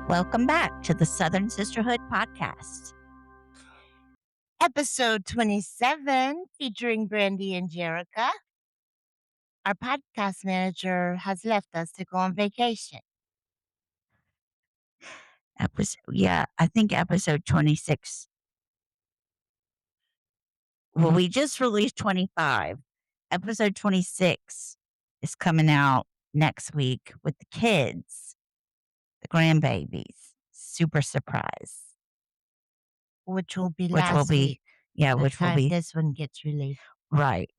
Welcome back to the Southern Sisterhood Podcast. Episode 27, featuring Brandi and Jerica. Our podcast manager has left us to go on vacation. I think episode 26. Well, we just released 25. Episode 26 is coming out next week with the kids, the grandbabies. Super surprise. Which will be last week. Yeah, which will be this one gets released. Right.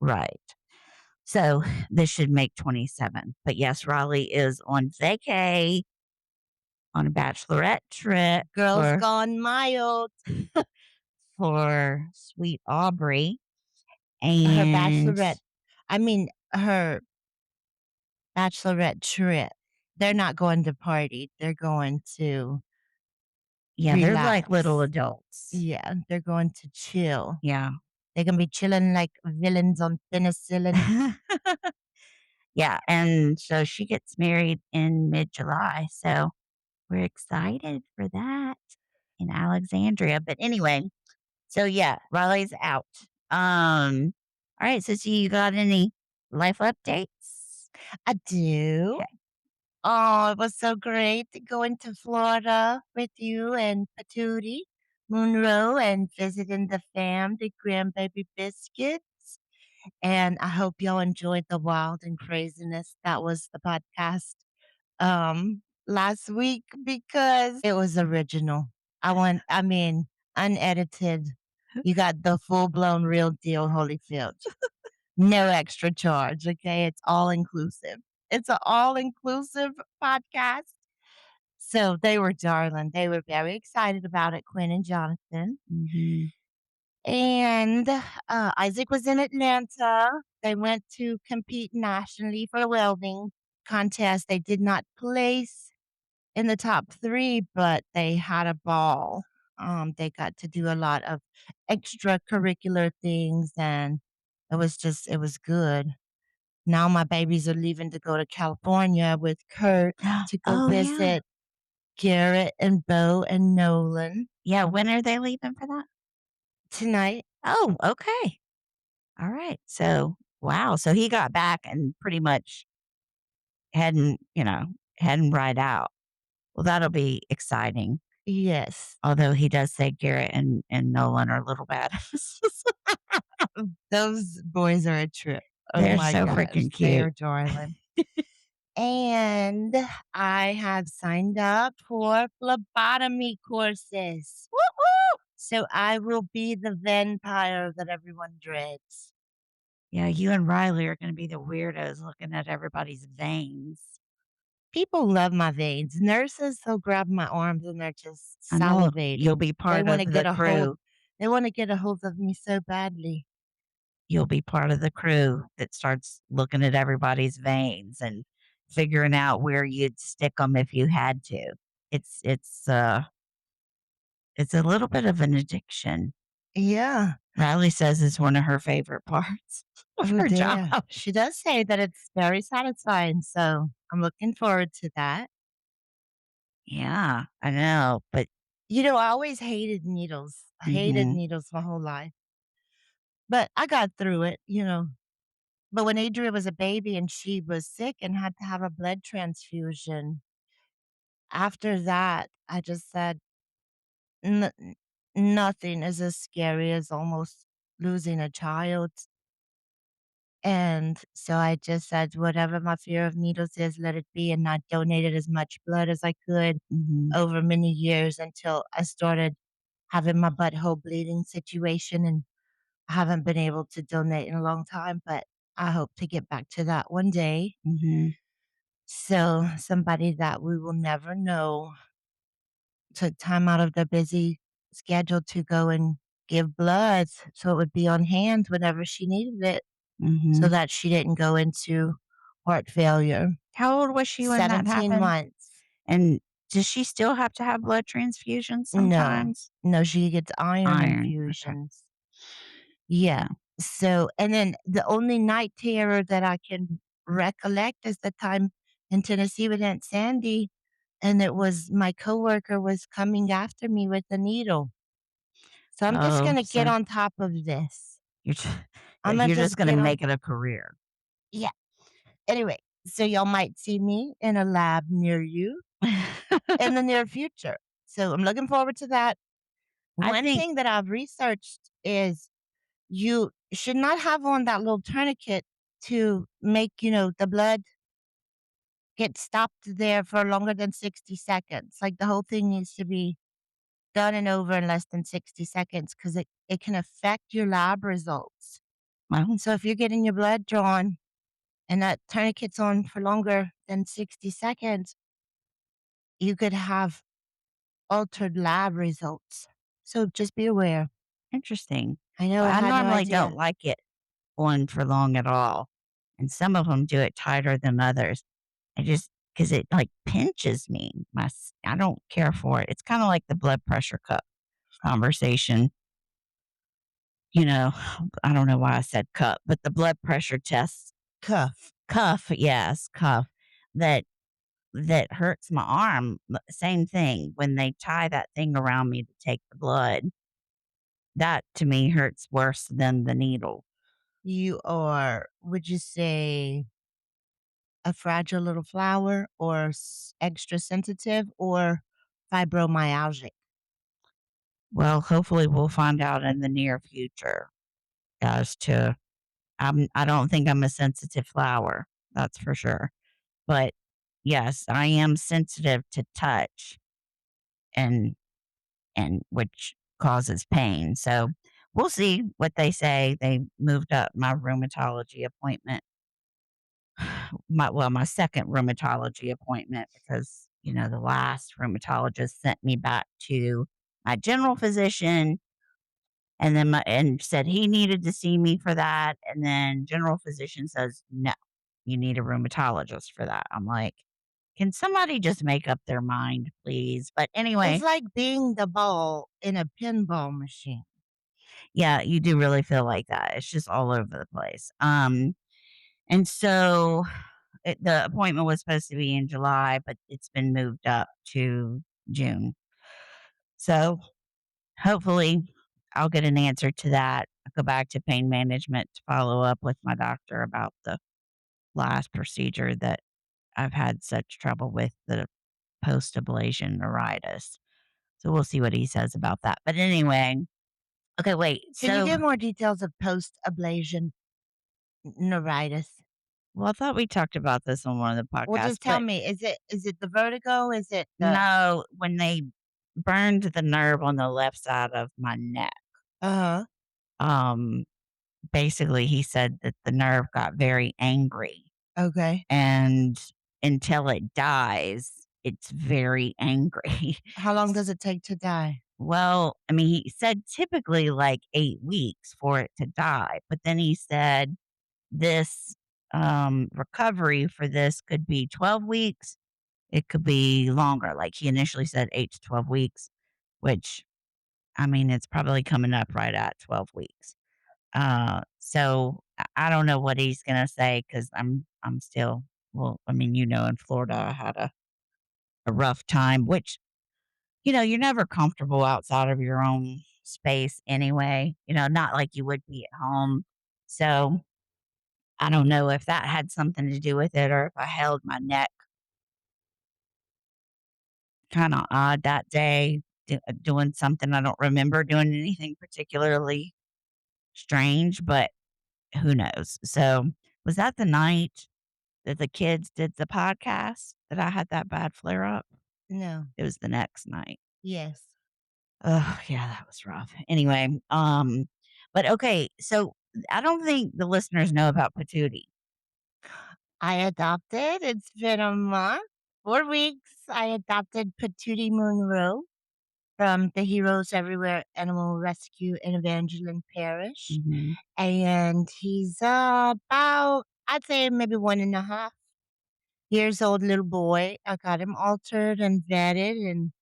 So this should make 27. But yes, Raleigh is on vacay on a bachelorette trip. Girls gone mild for sweet Aubrey. And her bachelorette trip. They're not going to party. They're going to relax. They're like little adults. Yeah, they're going to chill. Yeah. They're going to be chilling like villains on penicillin. Yeah, and so she gets married in mid-July, so we're excited for that in Alexandria. But anyway, so yeah, Raleigh's out. All right, so you got any life updates? I do. Okay. Oh, it was so great going to Florida with you and Patootie, Monroe, and visiting the fam, the grandbaby biscuits. And I hope y'all enjoyed the wild and craziness that was the podcast last week because it was original. Unedited. You got the full blown real deal Holyfield. No extra charge. Okay. It's all inclusive. It's an all inclusive podcast. So they were darling. They were very excited about it, Quinn and Jonathan. Mm-hmm. And Isaac was in Atlanta. They went to compete nationally for a welding contest. They did not place in the top 3, but they had a ball. They got to do a lot of extracurricular things, and it was good. Now my babies are leaving to go to California with Kurt to go visit Garrett and Bo and Nolan. Yeah, when are they leaving for that? Tonight. Oh, okay. All right. So, wow. So he got back and pretty much heading right out. Well, that'll be exciting. Yes. Although he does say Garrett and Nolan are little badasses. Those boys are a trip. They're so freaking cute. They are darling. And I have signed up for phlebotomy courses. Woo woo! So I will be the vampire that everyone dreads. Yeah, you and Riley are going to be the weirdos looking at everybody's veins. People love my veins. Nurses will grab my arms and they're just salivating. You'll be part of the crew. They want to get a hold of me so badly. You'll be part of the crew that starts looking at everybody's veins and figuring out where you'd stick them if you had to. It's a little bit of an addiction. Yeah. Riley says it's one of her favorite parts of her job. She does say that it's very satisfying, so I'm looking forward to that. Yeah, I know, but I always hated needles. I hated needles my whole life. But I got through it. But when Adria was a baby and she was sick and had to have a blood transfusion, after that, I just said, nothing is as scary as almost losing a child. And so I just said, whatever my fear of needles is, let it be. And I donated as much blood as I could over many years until I started having my butthole bleeding situation. And I haven't been able to donate in a long time, but I hope to get back to that one day. So somebody that we will never know took time out of their busy schedule to go and give blood so it would be on hand whenever she needed it so that she didn't go into heart failure. How old was she when that happened? 17 months. And does she still have to have blood transfusions sometimes? No, she gets iron infusions. Okay. Yeah. So, and then the only night terror that I can recollect is the time in Tennessee with Aunt Sandy and it was my coworker was coming after me with a needle. So I'm just Oh, gonna get so on top of this. you're ju Imma you're just just gonna get on make it a career. Yeah. Anyway, so y'all might see me in a lab near you in the near future. So I'm looking forward to that. I One think thing that I've researched is you should not have on that little tourniquet to make, the blood get stopped there for longer than 60 seconds. Like, the whole thing needs to be done and over in less than 60 seconds because it can affect your lab results. well, So if you're getting your blood drawn and that tourniquet's on for longer than 60 seconds, you could have altered lab results. So just be aware. interesting. I know Well, I I had no normally don't idea. like it on for long at all, and some of them do it tighter than others. I just because it, like, pinches me. I don't care for it. It's kinda like the blood pressure cup conversation, you know? I don't know why I said cup, but the blood pressure test Cuff. cuff, yes, cuff, that that hurts my arm. Same thing, when they tie that thing around me to take the blood, that to me hurts worse than the needle. You are, would you say, a fragile little flower or extra sensitive or fibromyalgic? Well, hopefully, we'll find out in the near future as to I don't think I'm a sensitive flower, that's for sure. But, yes, I am sensitive to touch and which causes pain, so we'll see what they say. They moved up my rheumatology appointment, my second rheumatology appointment because, the last rheumatologist sent me back to my general physician and then said he needed to see me for that, and then general physician says, "No, you need a rheumatologist for that." I'm like, "Can somebody just make up their mind, please?" But It's anyway, like being the ball in a pinball machine. yeah, you do really feel like that. It's just all over the place. And so the appointment was supposed to be in July, but it's been moved up to June. So hopefully I'll get an answer to that. I'll go back to pain management to follow up with my doctor about the last procedure that I've had such trouble with, the post ablation neuritis. So we'll see what he says about that. But anyway, okay, wait. Can you So, give more details of post ablation neuritis? well, I thought we talked about this on one of the Well, podcasts, just tell but me, is it the vertigo? Is it the no, when they burned the nerve on the left side of my neck, Uh-huh. um, basically he said that the nerve got very angry Okay. and until it dies, it's very angry. How long does it take to die? Well, I mean, he said typically like 8 weeks for it to die, but then he said this, recovery for this could be 12 weeks, it could be longer, like, he initially said 8 to 12 weeks, which, I mean, it's probably coming up right at 12 weeks. So I don't know what he's gonna say because I 'cause I'm still well, I mean, in Florida, I had a rough time, which, you're never comfortable outside of your own space anyway, not like you would be at home. So, I don't know if that had something to do with it or if I held my neck kinda odd that day, doing something I don't remember doing anything particularly strange, but who knows? So, was that the night that the kids did the podcast that I had that bad flare up? No. It was the next night. Yes. Oh, yeah, that was rough. Anyway, but okay, so I don't think the listeners know about patootie. I adopted. It's been a month, 4 weeks. I adopted Patootie Monroe from the Heroes Everywhere Animal Rescue in Evangeline Parish. Mhm. And he's about, I'd say maybe 1.5 years old little boy. I got him altered and vetted, and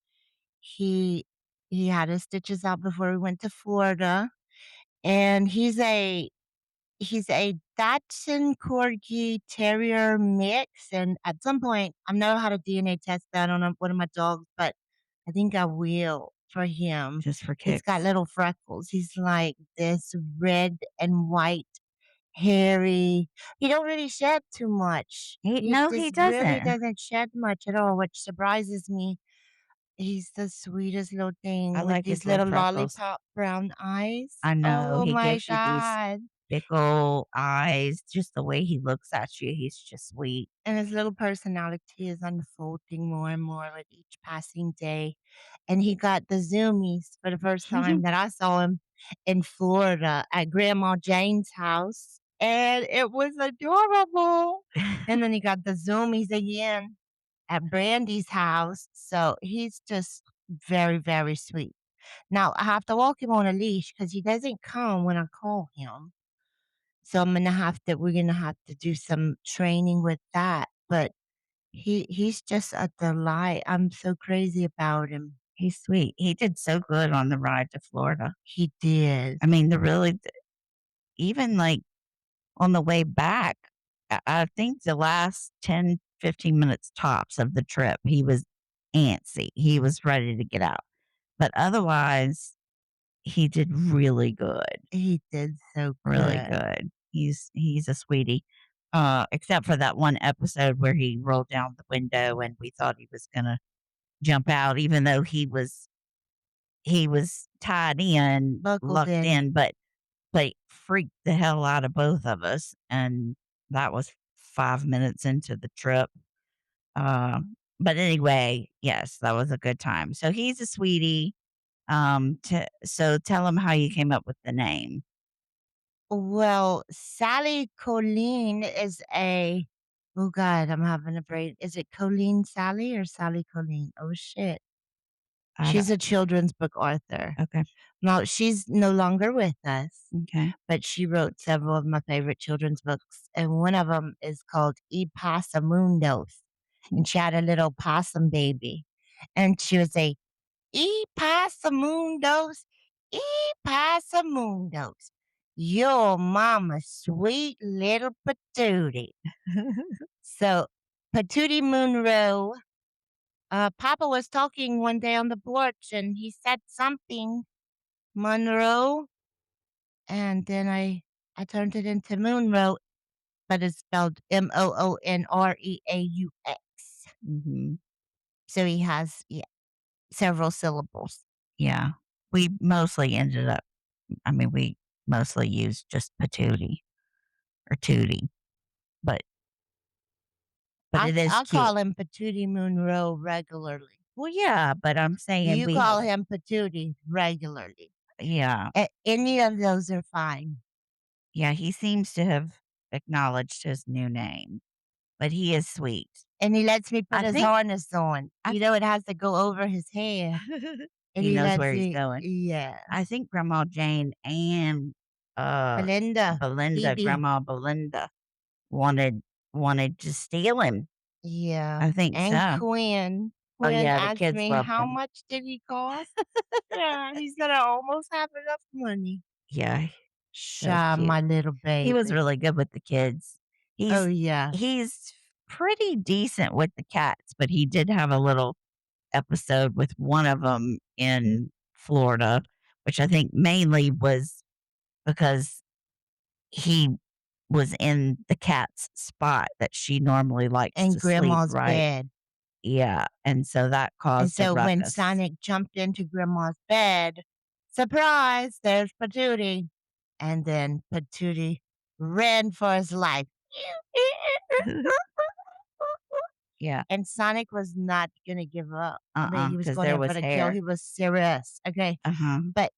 he he had his stitches out before we went to Florida. And he's a He's a Dachshund Corgi Terrier mix, and at some point, I know how to DNA test that on one of my dogs, but I think I will for him. just for He's got kicks. little freckles. He's like this red and white, hairy. He don't really shed too much. He No, he just really doesn't. doesn't shed much at all, which surprises me. He's the sweetest little I thing with like his these little little freckles. lollipop brown eyes. I know Oh he my gives you these god. big ol' eyes, just the way he looks at you, he's just sweet. And his little personality is unfolding more and more with each passing day. And he got the zoomies for the first time that I saw him in Florida at Grandma Jane's house. And it was adorable. And then he got the zoomies again at Brandy's house. So he's just very, very sweet. Now I have to walk him on a leash because he doesn't come when I call him. So we're gonna have to do some training with that. But he's just a delight. I'm so crazy about him. He's sweet. He did so good on the ride to Florida. He did. I mean, the really even, like, on the way back, I think the last 10, 15 minutes tops of the trip, he was antsy. He was ready to get out. But otherwise, he did really good, He did so really good. good. He's a sweetie. Except for that one episode where he rolled down the window and we thought he was gonna jump out, even though he was tied in, Buckled locked in. in, but it freaked the hell out of both of us, and that was 5 minutes into the trip. But anyway, yes, that was a good time. So he's a sweetie. So tell him how you came up with the name. Well, Sally Colleen is a oh god, I'm having a brain. Is it Colleen Sally or Sally Colleen? Oh shit. I don't She's a children's book author. Okay, Now she's no longer with us, okay. but she wrote several of my favorite children's books, and one of them is called E Passamundos, and she had a little possum baby, and she would say, "E Passamundos, E Passamundos, your mama's sweet little patootie." So, Patootie Monroe, Papa was talking one day on the porch, and he said something, Monroe, and then I turned it into Moonroe, but it's spelled Moonreaux. Mhm. So he has, yeah, several syllables. Yeah. We mostly ended up I mean, we mostly used just patootie or tootie, but I it is I cute. call him Patootie Monroe regularly. Well, yeah, but I'm saying You we have call him Patootie regularly. yeah. Any of those are fine. Yeah, he seems to have acknowledged his new name, but he is sweet. And he lets me I put his think harness on. I It has to go over his head. And he he knows lets where he's me, going. yeah. I think Grandma Jane and, uh, Belinda, Phoebe, Grandma Belinda wanted to steal him. yeah. I think And so. Quinn. Oh, Quinn yeah, the asked kids me, loved how him. much did he cost? Yeah, he's gonna almost have enough money. Yeah, so Shy, cute. my little He was baby. really good with the kids. Oh, He's yeah. he's pretty decent with the cats, but he did have a little episode with one of them in Florida, which I think mainly was because he was in the cat's spot that she normally likes In to sleep, grandma's right? bed. Yeah, and so that And caused a so when ruckus. Sonic jumped into grandma's bed, surprise, there's Patootie. And then Patootie ran for his life. Yeah, And Sonic was not gonna give up. I mean, he was because going there in for was the kill. hair. He was serious. Okay. Uh-huh. But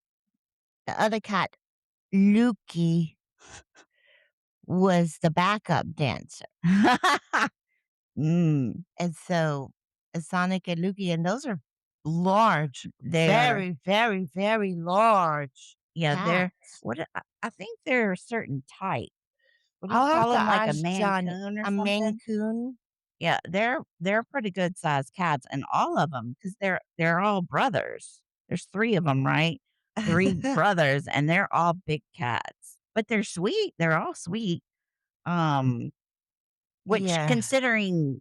the other cat, Lukey, was the backup dancer. Mm, And so Sonic and Lukey, and those are large, they're very, very, very large yeah, they're cats. I think they're a certain type. What do you I'll have call to them? Like a ask Johnny. Mancoon or A Maine something? Coon? Yeah, they're pretty good sized cats, and all of them because they're all brothers. There's 3 of them, right? 3 brothers, and they're all big cats. but they're sweet. They're all sweet. Um, which Yeah. considering,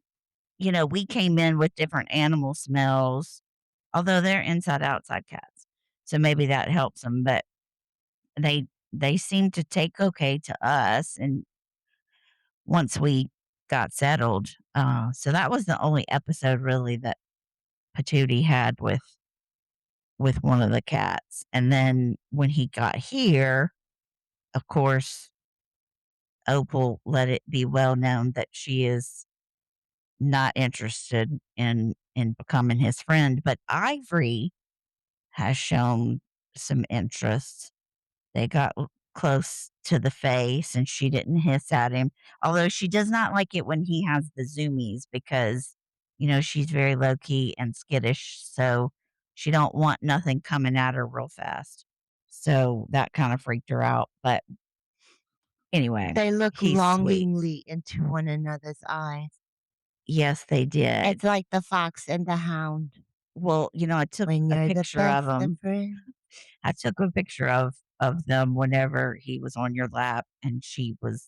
we came in with different animal smells, although they're inside outside cats. So maybe that helps them, but they they seem to take okay to us and once we got settled. So that was the only episode really that Patootie had with one of the cats. And then when he got here, of course, Opal let it be well known that she is not interested in becoming his friend, but Ivory has shown some interest. They got close to the face and she didn't hiss at him, although she does not like it when he has the zoomies because, she's very low key and skittish, so she don't want nothing coming at her real fast. So that kind of freaked her out, but anyway, They look he's sweet. longingly into one another's eyes. Yes, they did. It's like the fox and the hound. Well, I took When a you're the picture of best of him. friends. I took a picture of them whenever he was on your lap and she was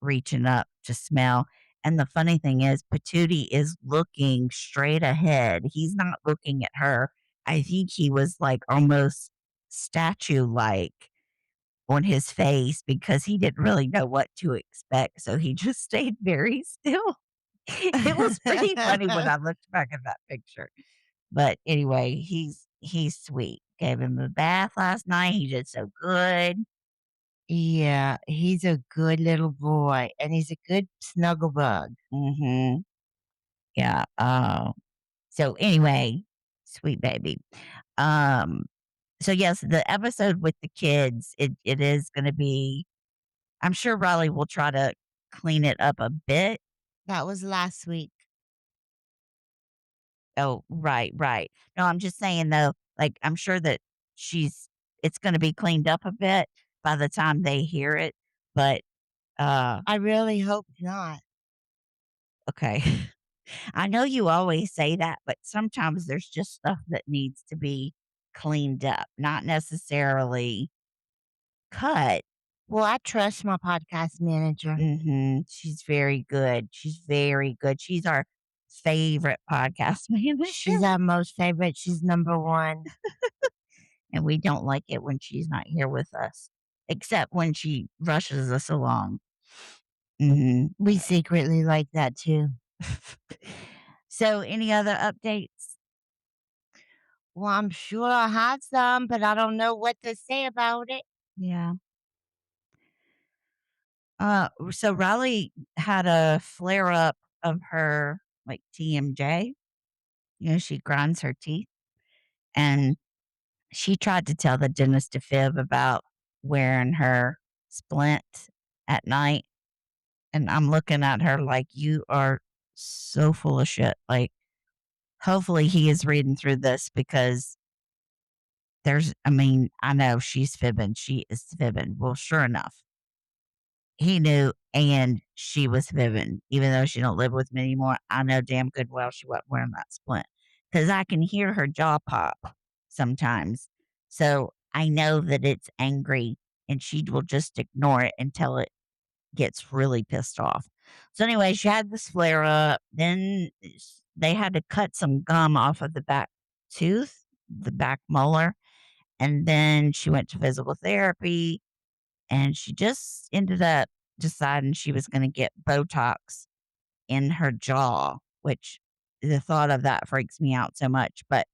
reaching up to smell. And the funny thing is, Patootie is looking straight ahead. He's not looking at her. I think he was like almost statue like on his face because he didn't really know what to expect. So he just stayed very still. It was pretty funny when I looked back at that picture. But anyway, he's sweet. Gave him a bath last night. He did so good. Yeah, he's a good little boy, and he's a good snuggle bug. Mhm. Yeah. So anyway, sweet baby. Um, so yes, the episode with the kids, it is gonna be I'm sure Riley will try to clean it up a bit. That was last week. Oh, right, right. No, I'm just saying though, like I'm sure that she's it's gonna be cleaned up a bit by the time they hear it. But I really hope not. okay. I know you always say that, but sometimes there's just stuff that needs to be cleaned up, not necessarily cut. Well, I trust my podcast manager. She's very good. She's very good. She's our favorite podcast manager, She's our most favorite. She's number one. and we don't like it when she's not here with us, except when she rushes us along. hmm We secretly like that too. So, any other updates? Well, I'm sure I had some, but I don't know what to say about it. Yeah. So Riley had a flare up of her like TMJ. She grinds her teeth and she tried to tell the dentist a fib about wearing her splint at night. And I'm looking at her like, you are so full of shit. Like, hopefully he is reading through this because I know she's fibbing. She is fibbing. Well, sure enough, he knew and she was fibbing. Even though she don't live with me anymore, I know damn good well she wasn't wearing that splint because I can hear her jaw pop sometimes. So I know that it's angry and she will just ignore it until it gets really pissed off. So anyway, she had this flare up. Then they had to cut some gum off of the back tooth, the back molar. And then she went to physical therapy and she just ended up deciding she was going to get Botox in her jaw, which the thought of that freaks me out so much. But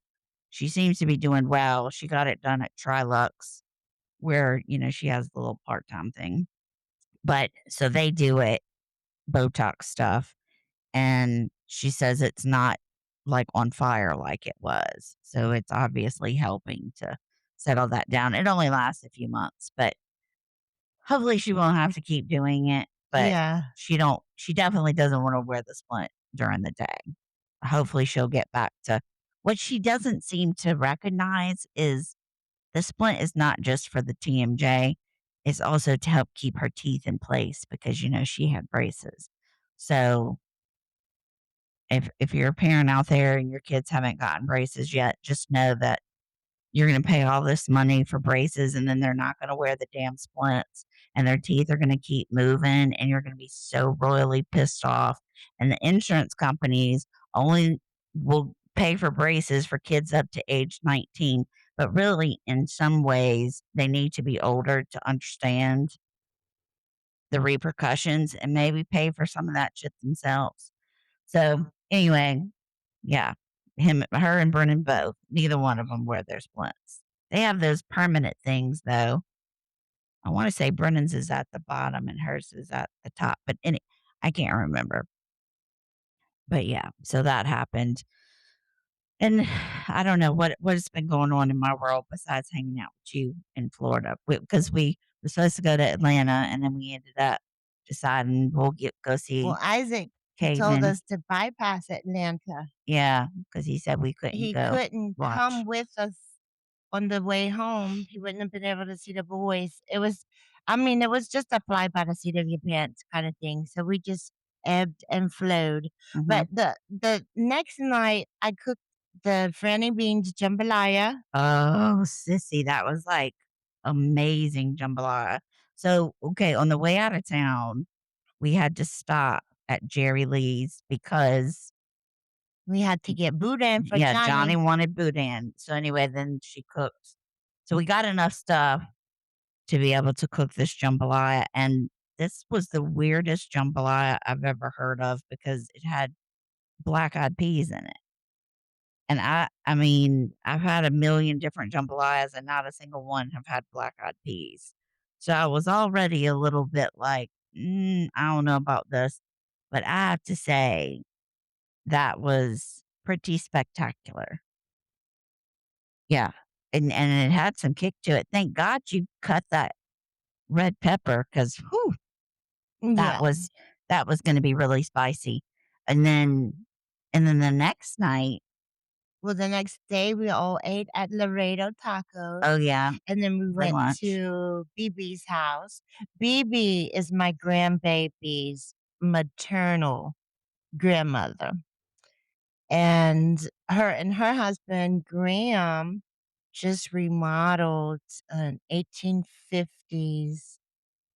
she seems to be doing well. She got it done at Trilux, where, she has the little part time thing. But so they do it, Botox stuff. And she says it's not like on fire like it was. So it's obviously helping to settle that down. It only lasts a few months, but hopefully, she won't have to keep doing it, but Yeah. she definitely doesn't wanna wear the splint during the day. Hopefully, she'll get back to what she doesn't seem to recognize is the splint is not just for the TMJ, it's also to help keep her teeth in place because, she had braces. So, if you're a parent out there and your kids haven't gotten braces yet, just know that you're gonna pay all this money for braces, and then they're not gonna wear the damn splints, and their teeth are gonna keep moving, and you're gonna be so royally pissed off, and the insurance companies only will pay for braces for kids up to age 19, but really, in some ways, they need to be older to understand the repercussions and maybe pay for some of that shit themselves. So, anyway, yeah, her and Brennan both, neither one of them wear their splints. They have those permanent things, though. I wanna say Brennan's is at the bottom and hers is at the top, but I can't remember. But, yeah, so that happened, and I don't know what has been going on in my world besides hanging out with you in Florida, because we were supposed to go to Atlanta, and then we ended up deciding we'll go see Well, Isaac told Cavemen. us to bypass Atlanta. Yeah, because he said we couldn't He go couldn't come watch. with us on the way home. He wouldn't have been able to see the boys. I mean, it was just a fly by the seat of your pants kind of thing. So we just ebbed and flowed. Mhm. But the next night, I cooked the Franny beans jambalaya. Oh, sissy, that was, like, amazing jambalaya. So, okay, on the way out of town, we had to stop at Jerry Lee's because We had to get boudin for yeah, Johnny Johnny. wanted boudin. So, anyway, then she cooked. So, we got enough stuff to be able to cook this jambalaya, and this was the weirdest jambalaya I've ever heard of because it had black-eyed peas in it. And I mean, I've had a million different jambalayas and not a single one have had black-eyed peas. So I was already a little bit like, I don't know about this." But I have to say that was pretty spectacular. Yeah, and it had some kick to it. Thank God you cut that red pepper 'cause, whew, that Yeah. was that was gonna be really spicy. And then the next night. Well, the next day, we all ate at Laredo Oh, Tacos, yeah, and then we for went lunch. to BB's house. BB is my grandbaby's maternal grandmother, and her husband, Graham, just remodeled an 1850s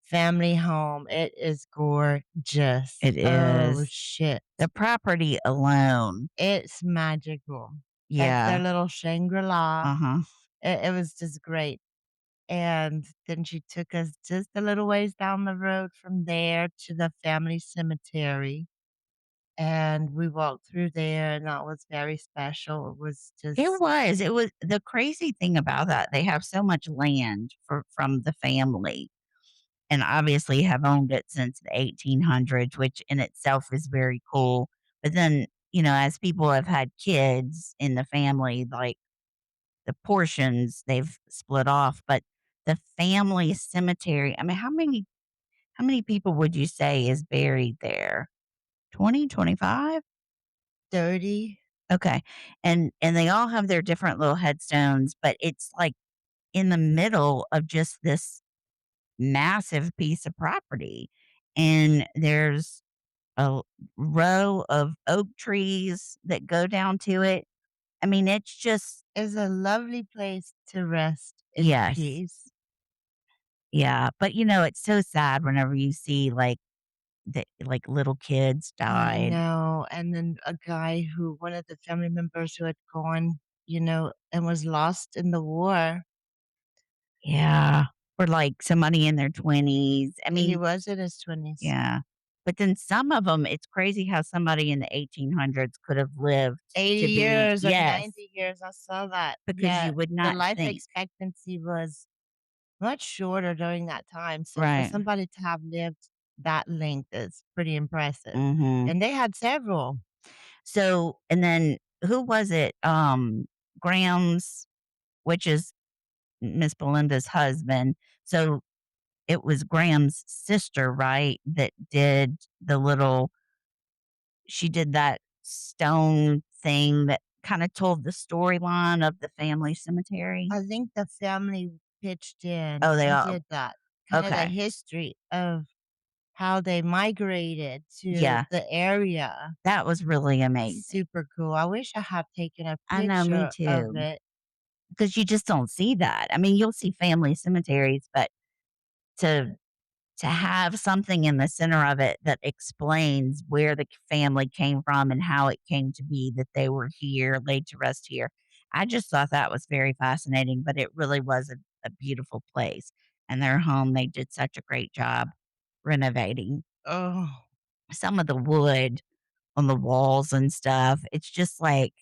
family home. It is gorgeous. It Oh, is. shit. The property alone. It's magical. That's their Yeah. little Shangri-La. Uh-huh. It was just great, and then she took us just a little ways down the road from there to the family cemetery, and we walked through there, and that was very special. It was just It was the crazy thing about that, they have so much land from the family and obviously have owned it since the 1800s, which in itself is very cool. But then, as people have had kids in the family, like the portions they've split off, but the family cemetery, I mean, how many people would you say is buried there? 20, 25? dirty. Okay. And they all have their different little headstones, but it's like in the middle of just this massive piece of property. And there's a row of oak trees that go down to it. I mean, it's just It's a lovely place to rest in yes. peace. Yeah, but it's so sad whenever you see like little kids I died. know, and then a guy who one of the family members who had gone, and was lost in the war. Yeah. Or like somebody in their 20s. I He mean, was in his 20s. yeah. But then some of them, it's crazy how somebody in the 1800s could have lived 80 to be years or yes, 90 years, I saw that. because Yeah, you would the not life think. expectancy was much shorter during that time, so for Right. somebody to have lived that length is pretty impressive, Mhm. and they had several. So, and then who was it? Graham's, which is Miss Belinda's husband. So, it was Graham's sister, right, that did the little she did that stone thing that kinda told the storyline of the family cemetery? I think the family pitched in Oh, they and all did that, kinda the okay. history of how they migrated to Yeah, the area. that was really amazing. Super cool. I wish I had taken a I know, me picture of too. it. because you just don't see that. I mean, you'll see family cemeteries, but to to have something in the center of it that explains where the family came from and how it came to be that they were here, laid to rest here. I just thought that was very fascinating, but it really was a beautiful place. And their home, they did such a great job renovating Oh, some of the wood on the walls and stuff. It's just like,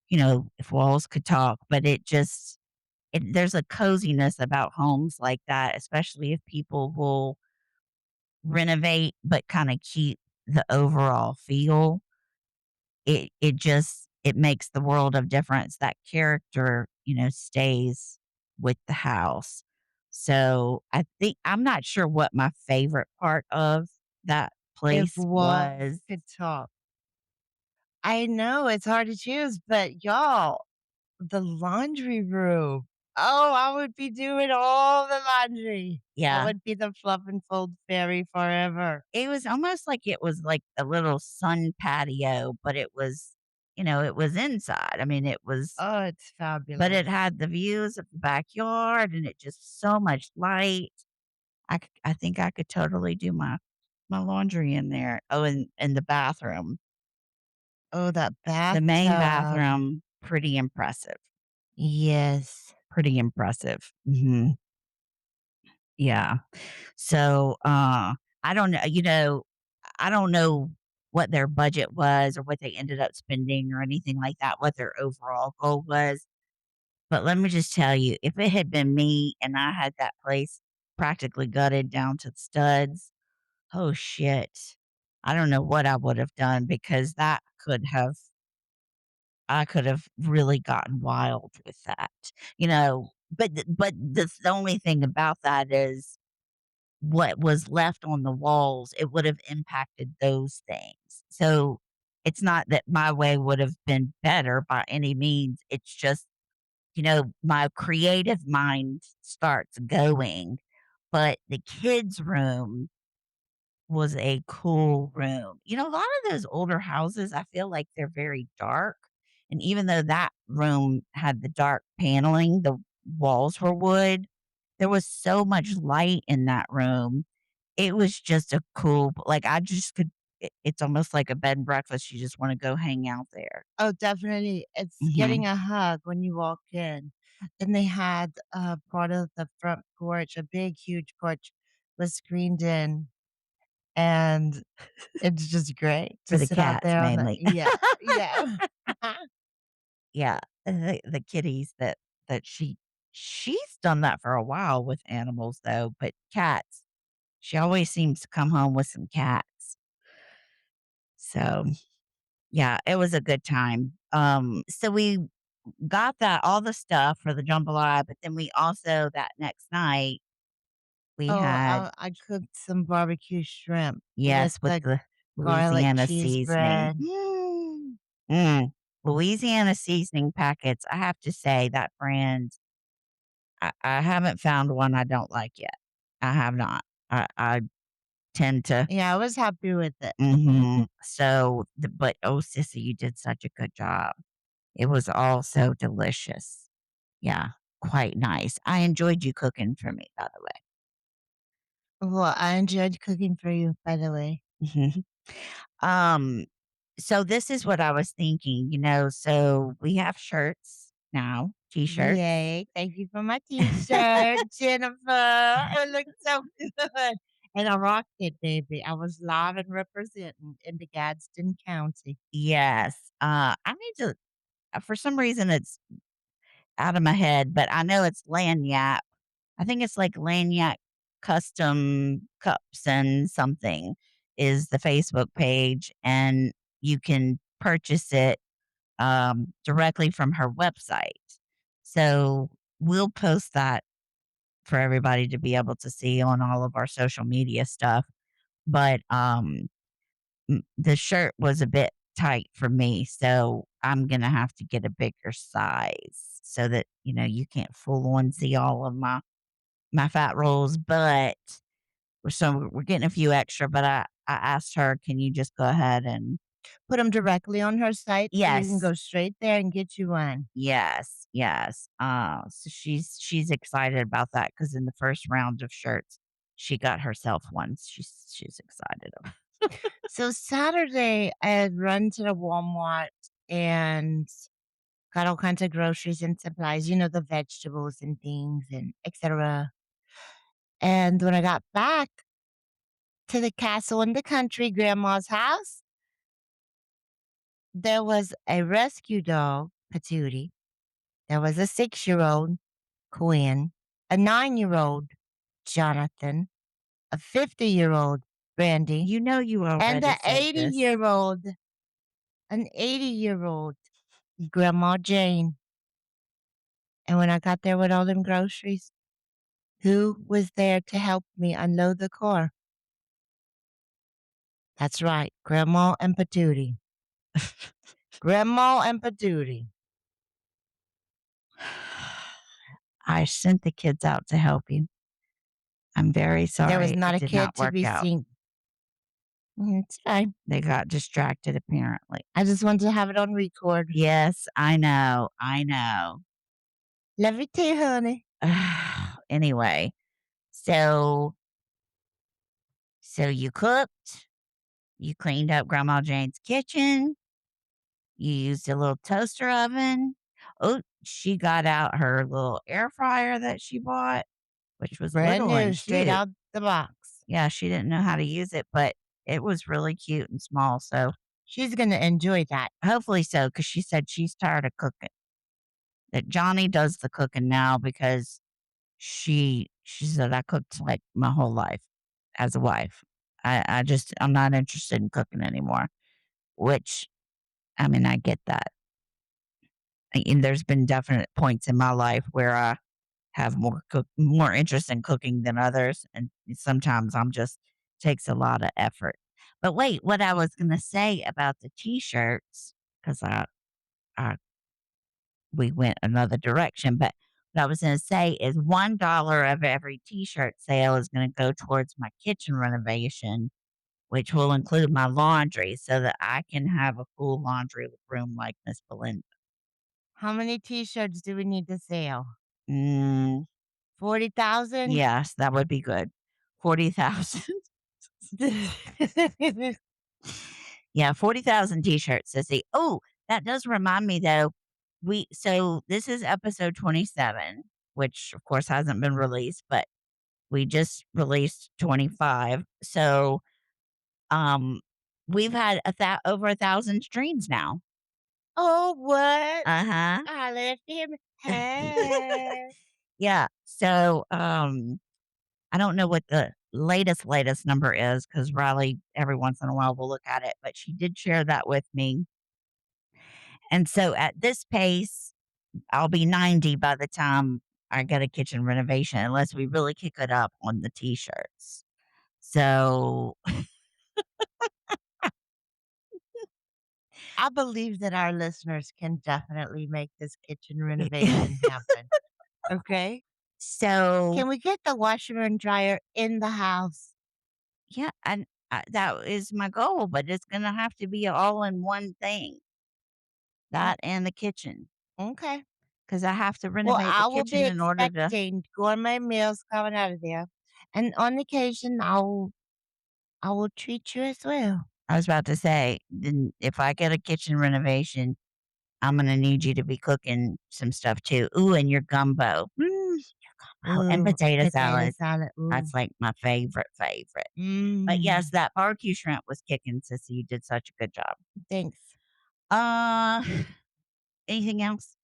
you know, if walls could talk, but there's a coziness about homes like that, especially if people will renovate, but kinda keep the overall feel. It makes the world of difference. That character, you know, stays with the house. So, I think I'm not sure what my favorite part of that if place walls was. could talk. I know it's hard to choose, but y'all, the laundry room. Oh, I would be doing all the laundry. I Yeah. would be the fluff and fold fairy forever. It was almost like it was like a little sun patio, but it was, you know, it was inside. I mean, Oh, it's but fabulous. it had the views of the backyard and it just so much light. I think I could totally do my laundry in there. Oh, and the bathroom. Oh, that The main bathtub. bathroom, pretty impressive. Yes. Pretty impressive. Mhm. Yeah. So, I don't know, you know, I don't know what their budget was or what they ended up spending or anything like that, what their overall goal was. But let me just tell you, if it had been me and I had that place practically gutted down to the studs, oh shit. I don't know what I would have done because I could have really gotten wild with that. You know, but the only thing about that is what was left on the walls, it would have impacted those things. So, it's not that my way would have been better by any means. It's just, you know, my creative mind starts going, but the kids' room was a cool room. You know, a lot of those older houses, I feel like they're very dark, and even though that room had the dark paneling, the walls were wood, there was so much light in that room. It was just a cool like, I just could it's almost like a bed and breakfast, you just wanna go hang out there. Oh, definitely. It's getting Mhm. a hug when you walk in. And they had part of the front porch, a big, huge porch was screened in. And it's just great to For the sit out cats, there on the mainly. yeah, yeah. Yeah, the kitties that she's done that for a while with animals, though, but cats, she always seems to come home with some cats. So, yeah, it was a good time. So we got that all the stuff for the jambalaya, but then we also that next night, we Oh, had I cooked some barbecue shrimp with yes, with the the garlic Louisiana cheese seasoning. bread. Mm. Louisiana seasoning packets, I have to say that brand, I haven't found one I don't like yet. I have not. I tend to Yeah, I was happy with it. mhm. So, but, oh, sissy, you did such a good job. It was all so delicious. Yeah, quite nice. I enjoyed you cooking for me, by the Well, I enjoyed cooking for you, by the way. way. Um, so this is what I was thinking, you know, so we have shirts now, T-shirts. Yay. Thank you for my t-shirt, Jennifer. It looks so good. And I rocked it, baby. I was live and representing in the Gadsden County. Yes, I need to for some reason, it's out of my head, but I know it's Lanyap. I think it's like Lanyap Custom Cups and something is the Facebook page, and you can purchase it, directly from her website. So, we'll post that for everybody to be able to see on all of our social media stuff, but, the shirt was a bit tight for me, so I'm gonna have to get a bigger size so that, you know, you can't full on see all of my fat rolls, but we're getting a few extra, but I asked her, "Can you just go ahead and" Put them directly on her site so you can Yes. go straight there and get you one. Yes, yes. So she's excited about that because in the first round of shirts, she got herself one. She's excited. So Saturday, I had run to the Walmart and got all kinds of groceries and supplies, the vegetables and things and etc. And when I got back to the castle in the country, grandma's house, there was a rescue dog, Patootie. There was a 6-year-old, Quinn, a 9-year-old, Jonathan, a 50-year-old, Brandy, You know you and already a said this. 80-year-old, an 80-year-old Grandma Jane. And when I got there with all them groceries, who was there to help me unload the car? That's right, Grandma and Patootie. Grandma and Patootie. I sent the kids out to help you. I'm very There was sorry not it a did kid not to work be out. seen. It's fine. They got distracted apparently. I just wanted to have it on record. Yes, I know. I know. Love you too, honey. Anyway, so you cooked, you cleaned up Grandma Jane's kitchen, you used a little toaster oven. Oh, she got out her little air fryer that she bought, which was Brand little new, and straight cute. out the box. Yeah, she didn't know how to use it, but it was really cute and small. So She's gonna enjoy that. hopefully so, because she said she's tired of cooking. That Johnny does the cooking now because she said I cooked like my whole life as a wife. I'm not interested in cooking anymore. Which I mean I get that. And there's been definite points in my life where I have more interest in cooking than others, and sometimes I'm just takes a lot of effort. But wait, what I was gonna say about the t-shirts, because I we went another direction, but what I was gonna say is $1 of every t-shirt sale is gonna go towards my kitchen renovation, which will include my laundry so that I can have a full laundry room like Miss Belinda. How many t-shirts do we need to sell? Mm, 40,000? yes, that would be good. 40,000. Yeah, 40,000 t-shirts, sissy. Oh, that does remind me though. This is episode 27, which of course hasn't been released, but we just released 25. So, um we've had over 1,000 streams now. Oh, what? Uh-huh. I left him. Hey. Yeah. So, I don't know what the latest number is because Riley every once in a while will look at it, but she did share that with me. And so at this pace, I'll be 90 by the time I get a kitchen renovation, unless we really kick it up on the t-shirts. So I believe that our listeners can definitely make this kitchen renovation happen. Okay? so Can we get the washer and dryer in the house? yeah, and that is my goal, but it's gonna have to be all in one thing, Mm, that and the kitchen, okay. because I have to Well, renovate the I will kitchen be in order to. expecting gourmet meals coming out of there. And on occasion, I will treat you as well. I was about to say, then if I get a kitchen renovation, I'm gonna need you to be cooking some stuff too. Ooh, and your gumbo. Oh, and Ooh, potato potato salad. salad. Ooh. That's like my favorite. But yes, Mmm. that barbecue shrimp was kicking, sissy. You did such a good job. Thanks. Uh, anything else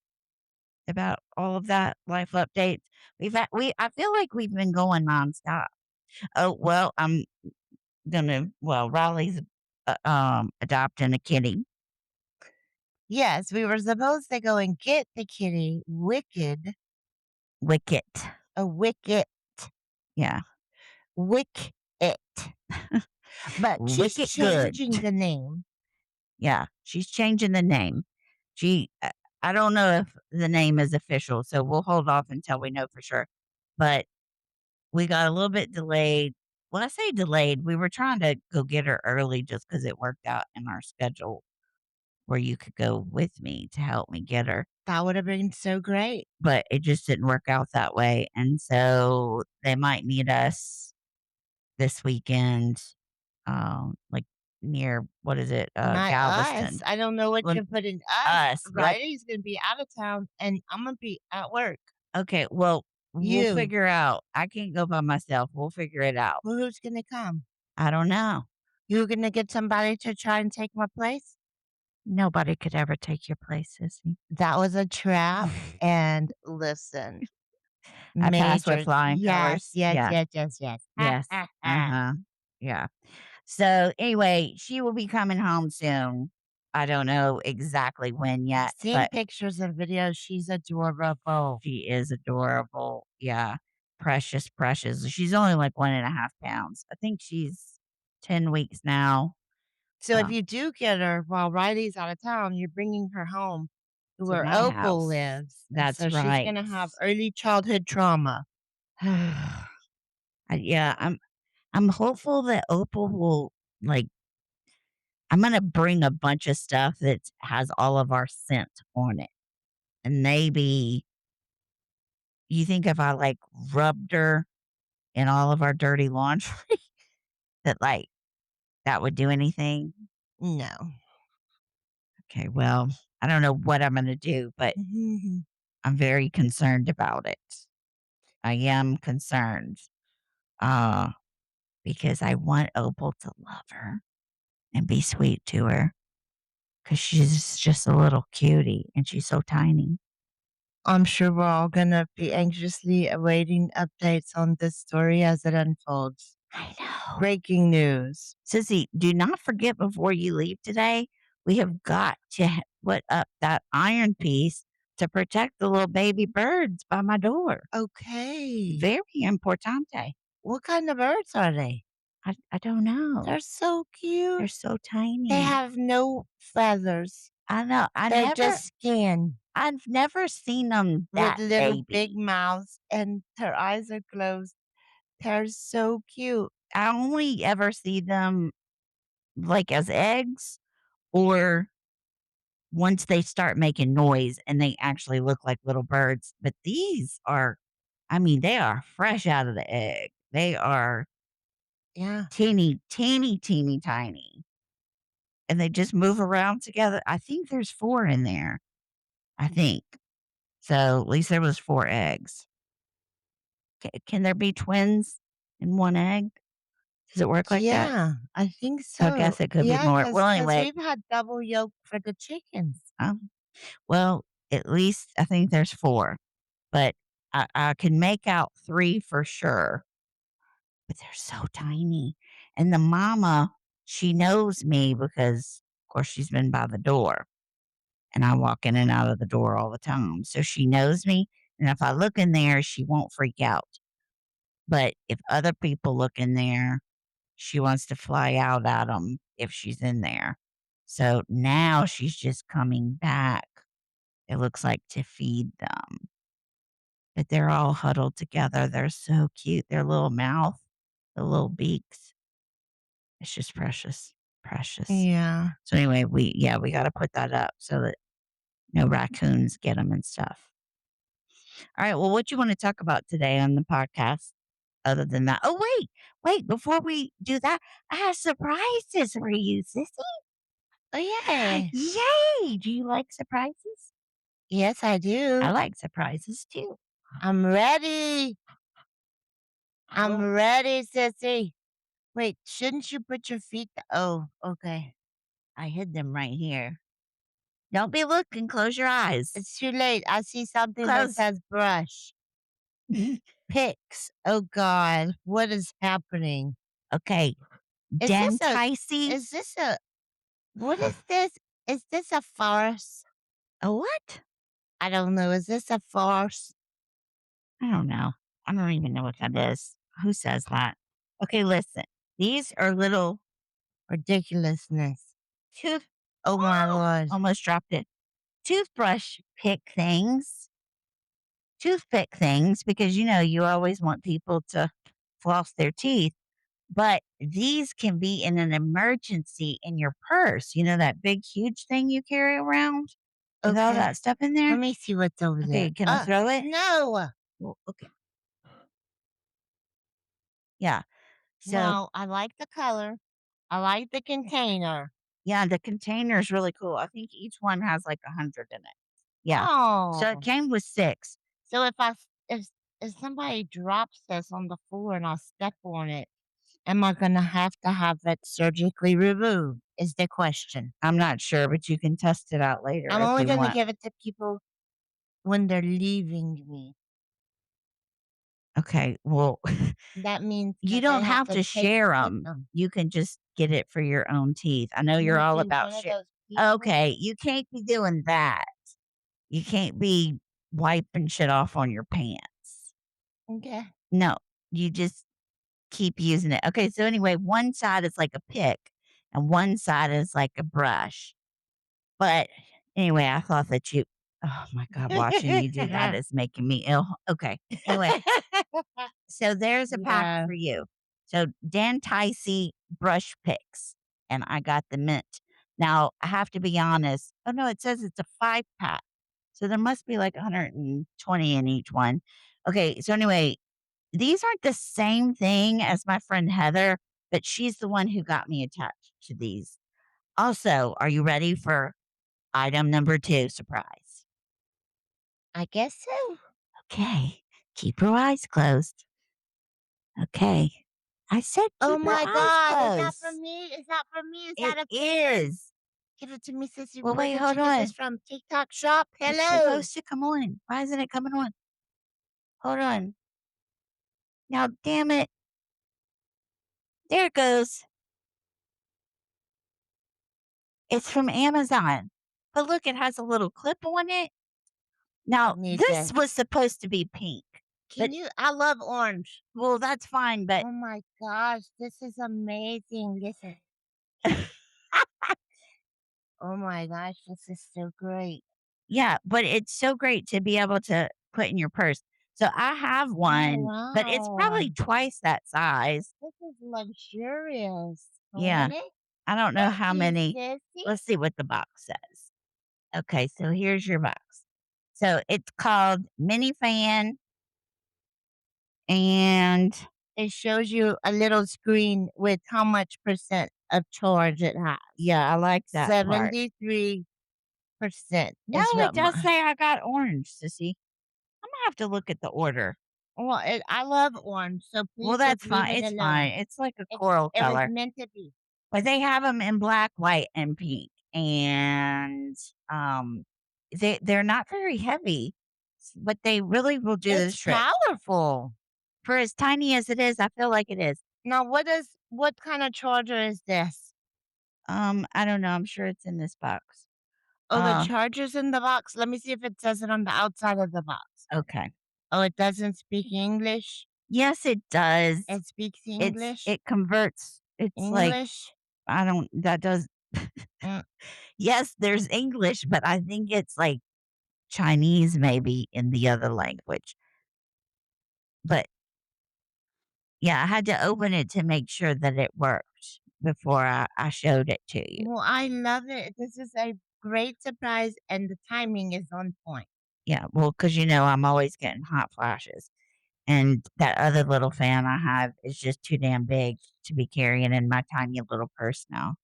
about all of that life updates? I feel like we've been going nonstop. Oh well, Riley's adopting a kitty, Yes, we were supposed to go and get the kitty, Wicked, Wicket. a Wicket, Yeah, Wick it. But she's Wicket good. changing the name. Yeah, she's changing the name. She, I don't know if the name is official, so we'll hold off until we know for sure. But we got a little bit delayed. Well, I say delayed. We were trying to go get her early just because it worked out in our schedule where you could go with me to help me get her, That would have been so great. but it just didn't work out that way. And so they might meet us this weekend, like near what is it, My us, Galveston. I don't know what Well, you're putting us. us, like, Riley's gonna be out of town, and I'm gonna be at work. okay, well, we'll You, figure out. I can't go by myself. We'll figure it out. well, who's gonna come? I don't know. You gonna get somebody to try and take my place? Nobody could ever take your place, sissy. That was a trap. And listen, I pass with major, flying yes, colors. yes, Yeah. yes, yes, yes. Ha Yes. ha ha. Uh-huh. Yeah. So anyway, she will be coming home soon. I don't know exactly when I've yet, seen but pictures and videos. She's adorable. she is adorable. Yeah. Precious, precious. She's only like 1.5 pounds. I think she's 10 weeks now. So if Uh, you do get her while Riley's out of town, you're bringing her home to to where my Opal house. lives, and That's so she's right. gonna have early childhood trauma. Yeah, I'm hopeful that Opal will like I'm gonna bring a bunch of stuff that has all of our scent on it. And maybe you think if I like rubbed her in all of our dirty laundry that like that would do anything? No. Okay, well, I don't know what I'm gonna do, but Mhm. I'm very concerned about it. I am concerned. Uh, because I want Opal to love her and be sweet to her. Cause she's just a little cutie and she's so tiny. I'm sure we're all gonna be anxiously awaiting updates on this story as it unfolds. I know. Breaking news. Sissy, do not forget before you leave today, we have got to put up that iron piece to protect the little baby birds by my door. Okay. Very importante. What kind of birds are they? I don't know. They're so They're cute. so They tiny. have no feathers. I know. They're just skin I've never seen them with that little big baby. mouths, and their eyes are closed. They're so cute. I only ever see them like as eggs or once they start making noise and they actually look like little birds. But these are, I mean, they are fresh out of the egg. They are Yeah. teeny, teeny, teeny, tiny. And they just move around together. I think there's four in there. I think. So at least there was four eggs. Can there be twins in one egg? Does it work like that? Yeah, I think I so. guess it could be Yeah, more. Well, because anyway, we've had double yolk for the chickens. um, well, at least I think there's four, but I can make out three for sure. But they're so tiny. And the mama, she knows me because, of course, she's been by the door and I walk in and out of the door all the time. So she knows me. And if I look in there, she won't freak out. But if other people look in there, she wants to fly out at them if she's in there. So now she's just coming back, it looks like, to feed them. But they're all huddled together. They're so cute. Their little mouth, the little beaks. It's just precious, precious. Yeah. So anyway, we got to put that up so that no raccoons get them and stuff. All right. Well, what you want to talk about today on the podcast? Other than that, oh wait! Before we do that, I have surprises for you, sissy. Oh, yeah. Yay! Do you like surprises? Yes, I I do. like surprises too. I'm ready. I'm Well, ready, sissy. Wait, shouldn't you put your feet oh, okay. I hid them right here. Don't be looking. Close your eyes. It's too late. I see something that Close. says brush. Picks. Oh god, what is happening? Okay. Is this a Denticey. is this a what is this? Is this a farce? A what? I don't know. Is this a farce? I don't know. I don't even know what that is. Who says that? Okay, listen. These are little Ridiculousness. tooth. Oh my lord. Almost dropped it. Toothbrush pick things. Toothpick things because you know you always want people to floss their teeth. But these can be in an emergency in your purse. You know that big, huge thing you carry around with all Okay. that stuff in there? Let me see what's over there. Okay, can I throw it? No. Well, okay. Yeah. So, No, I like the color. I like the container. yeah, the container is really cool. I think each one has like 100 in it. Yeah. So it Oh. came with 6. So if somebody drops this on the floor and I step on it, am I gonna have to have it surgically removed? Is the question. I'm not sure, but you can test it out later I'm if only you gonna want. give it to people when they're leaving me. Okay. Well, That means you that they don't have have to to take it share with them. them. You can just get it for your own teeth. I know I'm you're gonna all be about one of share. those people. Okay, you can't be doing that. You can't be wiping shit off on your pants. Okay. No, you just keep using it. Okay, so anyway, one side is like a pick and one side is like a brush. But anyway, I thought that you oh my God, watching you do that is making me ill. Okay. Anyway, so there's a pack Yeah. for you. So Dan Ticey brush picks, and I got the mint. Now I have to be honest. Oh no, it says it's a 5 pack. So there must be like 120 in each one. Okay, so anyway, these aren't the same thing as my friend Heather, but she's the one who got me attached to these. Also, are you ready for item number 2? Surprise. I guess so. Okay, keep your eyes closed. Okay. I said Oh keep your my eyes god, is that for closed. me? Is that for me? Is It that a favor? is. Give it to me, sissy. Well, Where wait, did you hold get this on. from? TikTok shop? It's Hello. supposed to come on. Why isn't it coming on? Hold on. Now, damn it. There it goes. It's from Amazon. But look, it has a little clip on it. I Now, need this was this. supposed to be pink, but Can you? I love orange. well, that's fine. But Oh my gosh, this is amazing. Listen. Oh my gosh, this is so great. yeah, but it's so great to be able to put in your purse. So I have Oh one, but it's wow. probably twice that size. This is luxurious. Yeah. Ain't it? I don't know Thank how you, many. sissy. Let's see what the box says. Okay, so here's your box. So it's called Mini Fan, and It shows you a little screen with how much percent of charge it has. yeah, I like that part. 73% No, is it what does my say I got orange, sissy. I'm gonna have to look at the order. well, I love orange, so Well, please just that's leave fine. it It's alone. fine. It's like a It coral it was color, meant to be. but they have them in black, white, and pink, and um, they're not very heavy, but they really will do the It's trick. powerful. For as tiny as it is, I feel like it is. Now what kind of charger is this? I don't know. I'm sure it's in this box. Oh, the Uh, charger's in the box? Let me see if it says it on the outside of the box. okay. Oh, it doesn't speak English? Yes, it does. It speaks English? It converts. It's like English? I don't. That does. Mm. Yes, there's English, but I think it's like Chinese, maybe in the other language. But yeah, I had to open it to make sure that it worked before I showed it to you. Well, I love it. This is a great surprise, and the timing is on point. Yeah, well, because I'm always getting hot flashes. And that other little fan I have is just too damn big to be carrying in my tiny little purse now.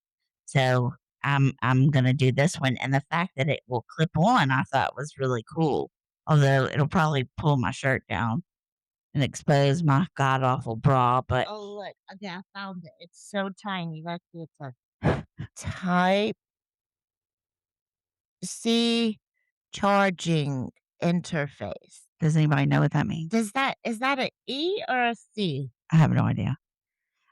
So I'm gonna do this one. And the fact that it will clip on, I thought was really cool. Although it'll probably pull my shirt down and expose my god awful bra, but Oh, look. Okay, I found it. It's so tiny. Let's see. It's a Type C charging interface. does anybody know what that means? Is that a E or a C? I have no idea.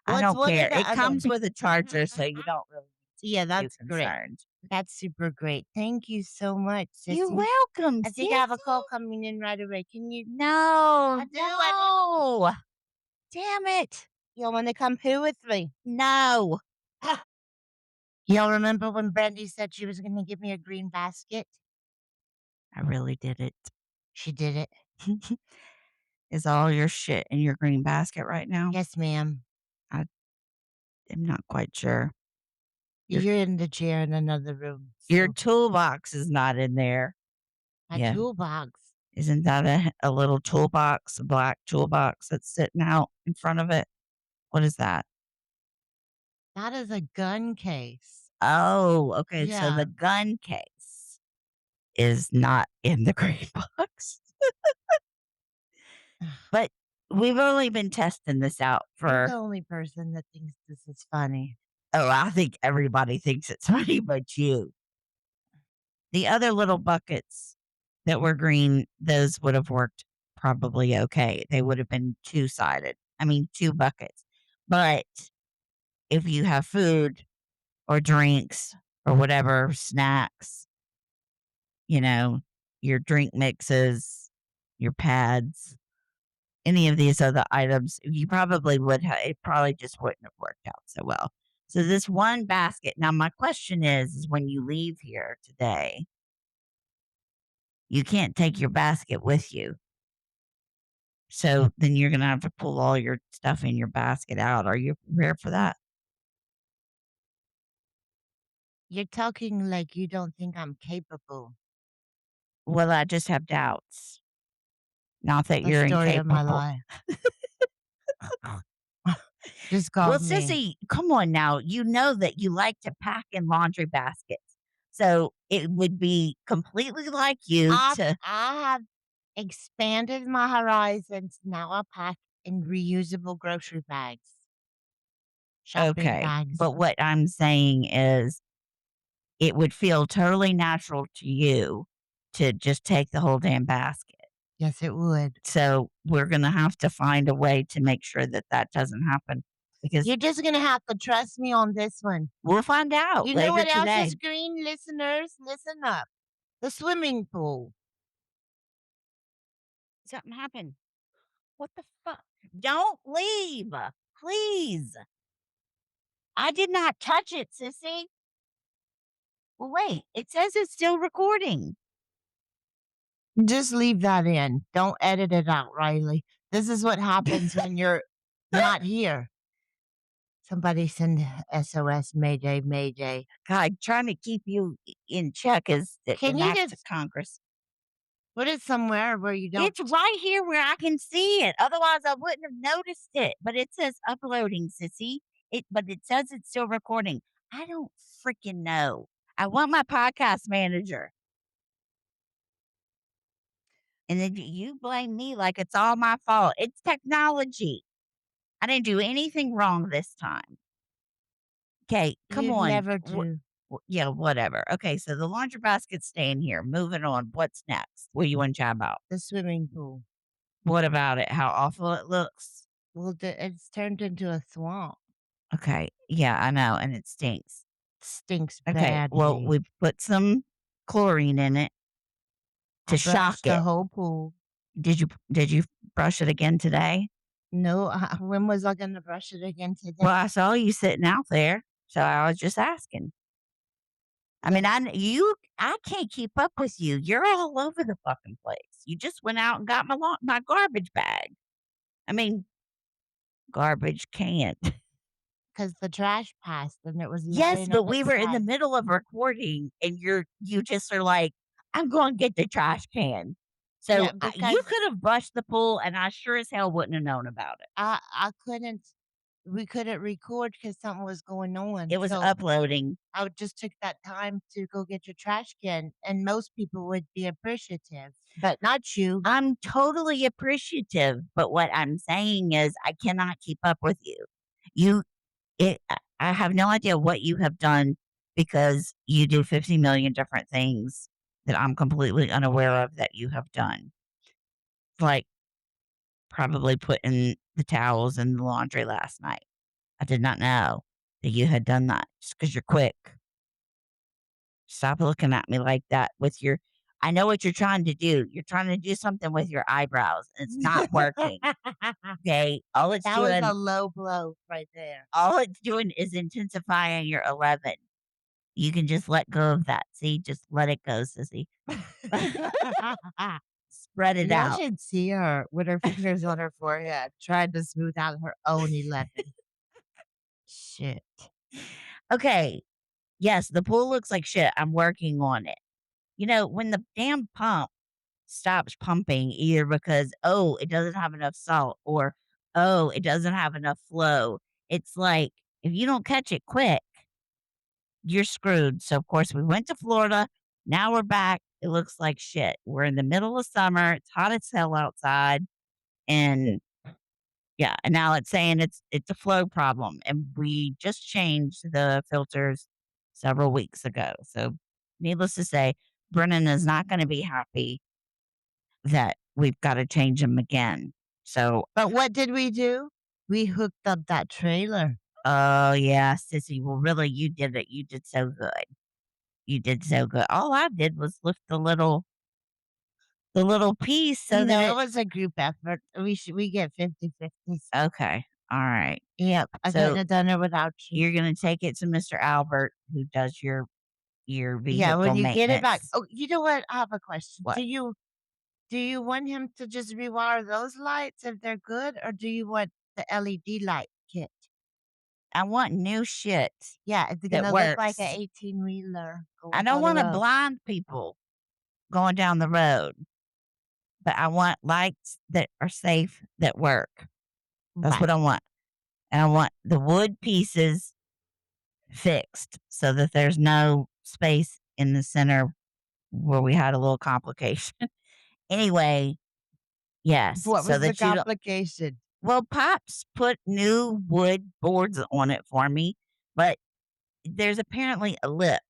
I What's don't what are care. the It other? comes with a charger, so you don't really need Yeah, to be too that's great. concerned. That's super great. Thank you so much, You're sissy. welcome, I think I sissy. have a call coming in right away. Can you? No, I do. no. Damn it. Y'all want to come poo with me? No. Y'all remember when Brandi said she was going to give me a green basket? I really did it. She did it. Is all your shit in your green basket right now? Yes, ma'am. I I'm not quite sure. Your You're in the chair in another room, your so toolbox is not in there. my Yeah. toolbox, Isn't that a little toolbox, a black toolbox that's sitting out in front of it? What is that? that is a gun case. Oh, okay, so the Yeah. gun case is not in the green box. But we've only been testing this out You're the for only person that thinks this is funny. oh, I think everybody thinks it's funny but you. The other little buckets that were green, those would have worked probably okay. They would have been two-sided. I mean, 2 buckets. But if you have food or drinks or whatever, snacks, you know, your drink mixes, your pads, any of these other items, you probably would have it probably just wouldn't have worked out so well. So this one basket now my question is when you leave here today, you can't take your basket with you. So then you're gonna have to pull all your stuff in your basket out. Are you prepared for that? You're talking like you don't think I'm capable. Well, I just have doubts. Not that The you're story of my incapable. life. Just call Well, me. sissy, come on now. You know that you like to pack in laundry baskets. So it would be completely like you to I have expanded my horizons. Now I pack in reusable grocery bags, shopping okay. bags. But what I'm saying is it would feel totally natural to you to just take the whole damn basket. Yes, it would. So we're going to have to find a way to make sure that that doesn't happen because You're just gonna have to trust me on this one. we'll find out You know later what else today. is green, listeners? Listen up. The swimming pool. Something happened. What the fuck? Don't leave. Please. I did not touch it, sissy. Well, wait, it says it's still recording. Just leave that in. Don't edit it out, Riley. This is what happens when you're not here. Somebody send SOS Mayday, Mayday. God, trying to keep you in check is Can an you act of just Congress. put it somewhere where you don't It's right here where I can see it. Otherwise, I wouldn't have noticed it. But it says uploading, sissy. But it says it's still recording. I don't freaking know. I want my podcast manager. And then you blame me like it's all my fault. It's technology. I didn't do anything wrong this time. Okay, come you on. never do. Yeah, whatever. Okay, so the laundry basket's staying here. Moving on. What's next? What do you want to chat about? The swimming pool. What about it? How awful it looks? Well, it's turned into a swamp. Okay, yeah, I know, and it stinks. Stinks Okay, well, badly. we put some chlorine in it I to shock brushed the it. whole pool. Did you brush it again today? No, when was I gonna brush it again Well, today? I saw you sitting out there, so I was just asking. I mean, The I can't keep up with you. You're all over the fucking place. You just went out and got my garbage bag. I mean, garbage can. because the trash passed and it was Yes, laying on but we its were in the side. middle of recording, and you just are like, "I'm going to get the trash can." So Yeah, you because could have brushed the pool, and I sure as hell wouldn't have known about it. I couldn't we couldn't record because something was going on. It was So uploading. I just took that time to go get your trash can, and most people would be appreciative, but not you. I'm totally appreciative, but what I'm saying is I cannot keep up with you. You I have no idea what you have done because you do 50 million different things that I'm completely unaware of that you have done. Like probably putting the towels in the laundry last night. I did not know that you had done that just because you're quick. Stop looking at me like that with your I know what you're trying to do. You're trying to do something with your eyebrows. And it's not working. Okay. That was a low blow right there. All it's doing is intensifying your 11. You can just let go of that. See, just let it go, sissy. Spread it Y'all out. should see her with her fingers on her forehead, trying to smooth out her own 11. Shit. Okay. Yes, the pool looks like shit. I'm working on it. When the damn pump stops pumping, either because, oh, it doesn't have enough salt or, oh, it doesn't have enough flow, it's like, if you don't catch it quick, you're screwed. So, of course, we went to Florida. Now we're back. It looks like shit. We're in the middle of summer. It's hot as hell outside. And yeah, and now it's saying it's a flow problem. And we just changed the filters several weeks ago. So, needless to say, Brennan is not going to be happy that we've got to change them again. So, But what did we do? We hooked up that trailer. oh yeah, sissy. Well, really, you did it. You did so good. You did so good. All I did was lift the little piece so that It it. was a group effort. We get 50-50. Okay. All right. Yep, I couldn't So have done it without you. you're gonna take it to Mr. Albert, who does your Yeah, when vehicle you get it back. maintenance. Oh, you know what? I have a question. What? Do you want him to just rewire those lights if they're good, or do you want the LED light kit? I want new shit Yeah, it's that gonna look like an works. 18-wheeler I going don't down the want to road. blind people going down the road, but I want lights that are safe that work. That's Right. what I want. And I want the wood pieces fixed so that there's no space in the center where we had a little complication. Anyway, yes, What so was the that you don't. complication? Well, Pops put new wood boards on it for me, but there's apparently a lip.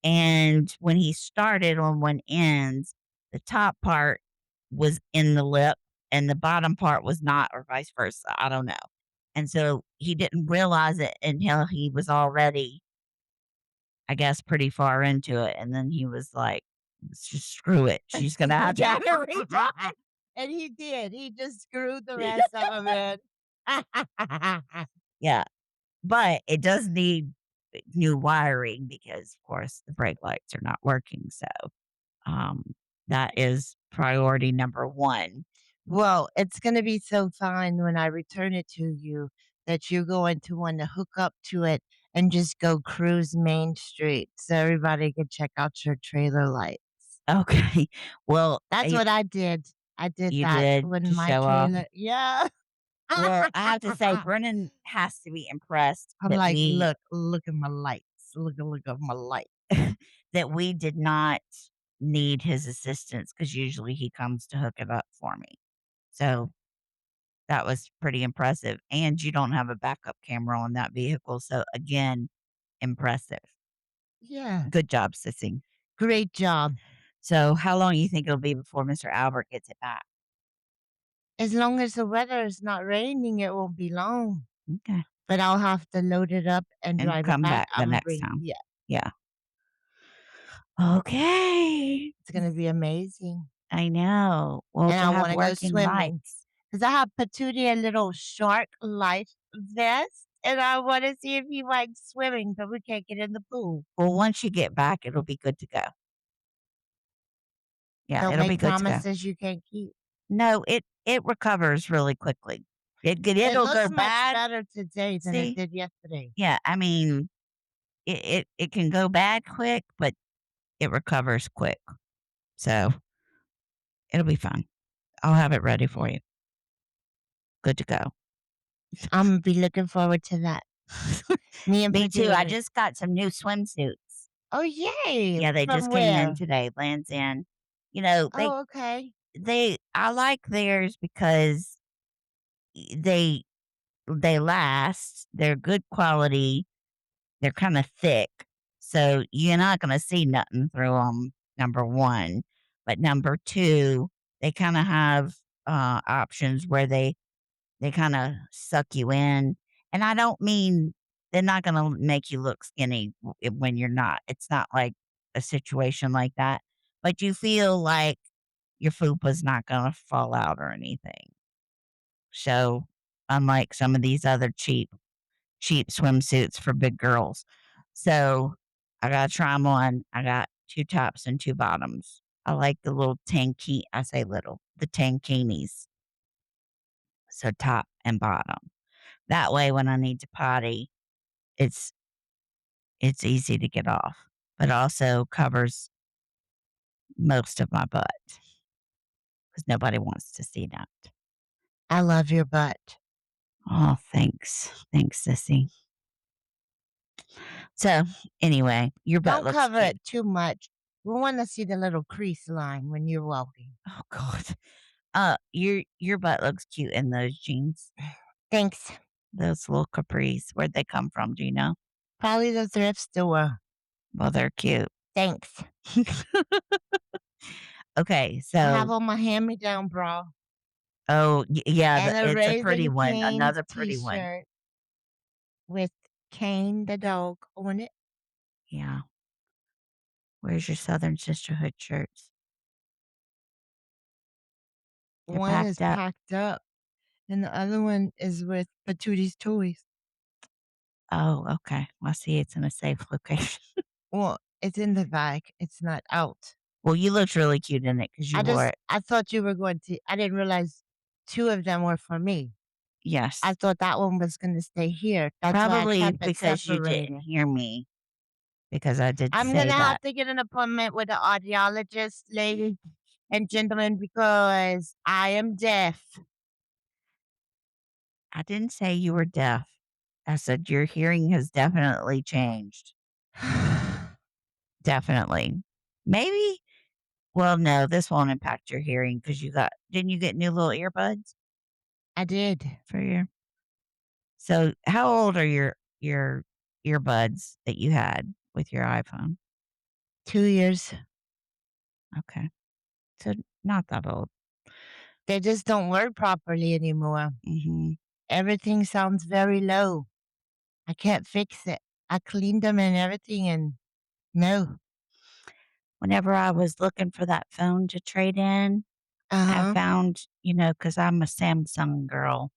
And when he started on one end, the top part was in the lip and the bottom part was not, or vice versa. I don't know. And so he didn't realize it until he was already, I guess, pretty far into it. And then he was like, just screw it. She's going to have to have it redone. And he did. He just screwed the rest of them in. Yeah. But it does need new wiring because, of course, the brake lights are not working. So um, that is priority number one. Well, it's gonna be so fine when I return it to you that you're going to want to hook up to it and just go cruise Main Street so everybody can check out your trailer lights. Okay. Well, That's what I did. I did you that did when to my show off. trailer. Yeah. Well, I have to say, Brennan has to be impressed I'm that like, we look at my lights. Look at my light. that we did not need his assistance because usually he comes to hook it up for me. So that was pretty impressive. And you don't have a backup camera on that vehicle. So again, impressive. Yeah. Good job, sissy. Great job. So how long you think it'll be before Mr. Albert gets it back? As long as the weather is not raining, it won't be long. Okay. But I'll have to load it up and And drive it come back. back the next time. Yeah, Yeah. Okay. it's gonna be amazing. I know. Well, And to I have wanna go working swimming lights. because I have Petunia a little shark life vest, and I wanna see if he likes swimming, but we can't get in the pool. Well, once you get back, it'll be good to go. Yeah, Don't it'll be make good to go. promises you can't keep. No, it recovers really quickly. It It'll go looks much bad. better today than it See? did yesterday. Yeah, I mean, it can go bad quick, but it recovers quick. So it'll be fun. I'll have it ready for you. Good to go. Imma be looking forward to that. Me and Me too. I Petunia. just got some new swimsuits. Oh, yay! Yeah, they From just came in where? today. Lands in. You know, they Oh, okay. they I like theirs because they last. They're good quality. They're kind of thick, so you're not gonna see nothing through them. Number one, but number two, they kind of have options where they kind of suck you in, and I don't mean they're not gonna make you look skinny when you're not. It's not like a situation like that, but you feel like your fupa's not gonna fall out or anything. So, unlike some of these other cheap swimsuits for big girls. So, I gotta try them on. I got 2 tops and 2 bottoms. I like the little I say little, the tankinis. So, top and bottom. That way, when I need to potty, it's it's easy to get off, but also covers most of my butt because nobody wants to see that. I love your butt. Oh, thanks. Thanks, sissy. So, anyway, your butt Don't looks cover cute. it too much. We wanna see the little crease line when you're walking. Oh god. Your butt looks cute in those jeans. Thanks. Those little capris. Where'd they come from? Do you know? Probably the thrift store. Well, they're cute. Thanks. Okay, I have so on my hand-me-down bra yeah, and a it's a pretty Raising one. Cane's Another pretty one. T-shirt with Kane the dog on it. Yeah. Where's your Southern Sisterhood shirts? They're One is packed up. packed up, and the other one is with Patooties Toys. Oh, okay. Well, see, it's in a safe location. Well, it's in the bag. It's not out. Well, you looked really cute in it because you wore it. I thought you were going to I didn't realize 2 of them were for me. I Yes. thought that one was gonna stay here. That's why I Probably kept it because you didn't separated. hear me because I did I'm say gonna have that. to get an appointment with an audiologist, ladies and gentlemen, because I am deaf. I didn't say you were deaf. I said your hearing has definitely changed. Definitely. Maybe well, no, this won't impact your hearing because didn't you get new little earbuds I did. for your so how old are your earbuds that you had with your iPhone? 2 years. Okay. So not that old. They just don't work properly anymore. Mhm. Everything sounds very low. I can't fix it. I cleaned them and everything and no. Whenever I was looking for that phone to trade in, I Uh-huh. found, because I'm a Samsung girl,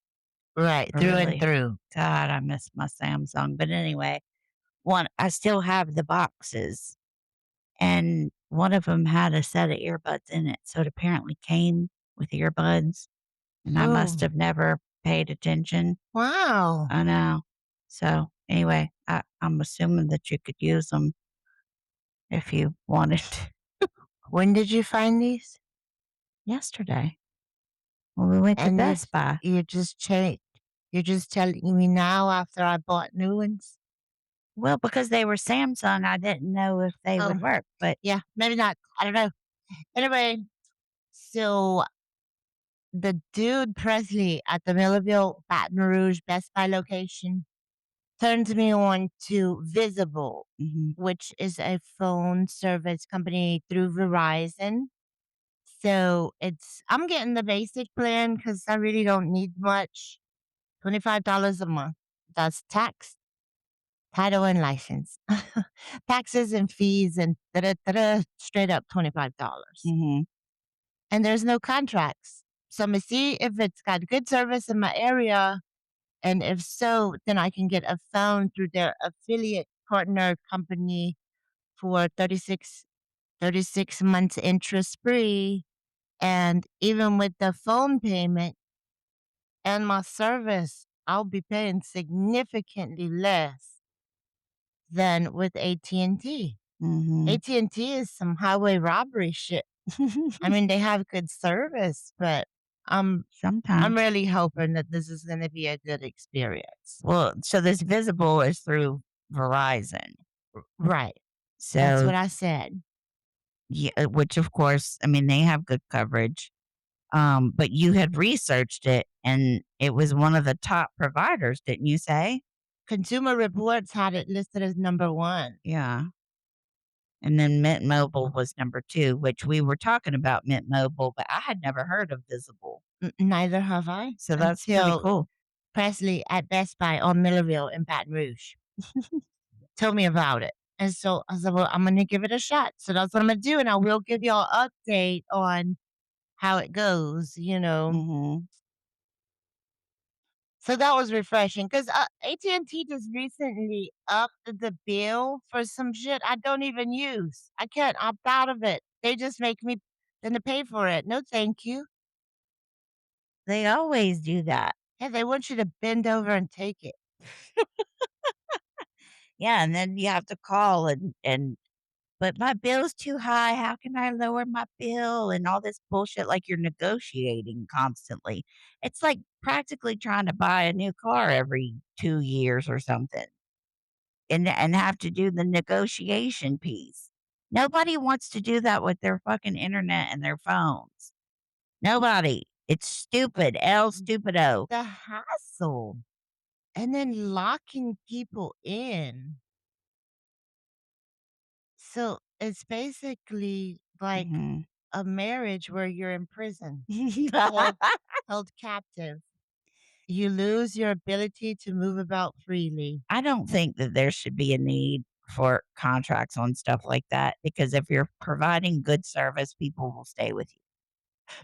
Right, through and really. through. God, I miss my Samsung. But anyway, one I still have the boxes, and one of them had a set of earbuds in it, so it apparently came with earbuds, and I must Oh, have never paid attention. wow. I know. So, anyway, I'm assuming that you could use them if you wanted When did you find these? yesterday when we went to And Best Buy. you're just telling me now after I bought new ones? Well, because they were Samsung, I didn't know if they would Oh, work, but yeah, maybe not. I don't know. Anyway, so the dude Presley at the Millerville Baton Rouge Best Buy location turned me on to Visible, mhm, which is a phone service company through Verizon. So I'm getting the basic plan because I really don't need much. $25 a month. That's tax, title, and license. Taxes and fees and da-da-da-da, straight up $25. mhm, And there's no contracts. So I'm gonna see if it's got good service in my area. And if so, then I can get a phone through their affiliate partner company for 36 months interest free. And even with the phone payment and my service, I'll be paying significantly less than with AT&T. mhm. AT&T is some highway robbery shit. I mean, they have good service, but I'm I'm Sometimes. really hoping that this is gonna be a good experience. Well, so this Visible is through Verizon. Right. That's So, what I said. yeah, which of course, I mean, they have good coverage. But you had researched it and it was one of the top providers, didn't you say? Consumer Reports had it listed as number 1. Yeah. And then Mint Mobile was number 2, which we were talking about Mint Mobile, but I had never heard of Visible. Neither have I So that's pretty until cool. Presley at Best Buy on Millerville in Baton Rouge told me about it. And so I said, "Well, I'm gonna give it a shot." So that's what I'm gonna do, and I will give y'all an update on how it goes. Mhm. So that was refreshing 'cause, AT&T just recently upped the bill for some shit I don't even use. I can't opt out of it. They just make me then to pay for it. No, thank you. They always do that. Yeah, they want you to bend over and take it. Yeah, and then you have to call and "But my bill's too high, how can I lower my bill?" and all this bullshit like you're negotiating constantly. It's like practically trying to buy a new car every 2 years or something and have to do the negotiation piece. Nobody wants to do that with their fucking internet and their phones. Nobody. It's stupid. El stupido. The hassle, and then locking people in. So it's basically like Mhm. a marriage where you're in prison, held held captive. You lose your ability to move about freely. I don't think that there should be a need for contracts on stuff like that because if you're providing good service, people will stay with you.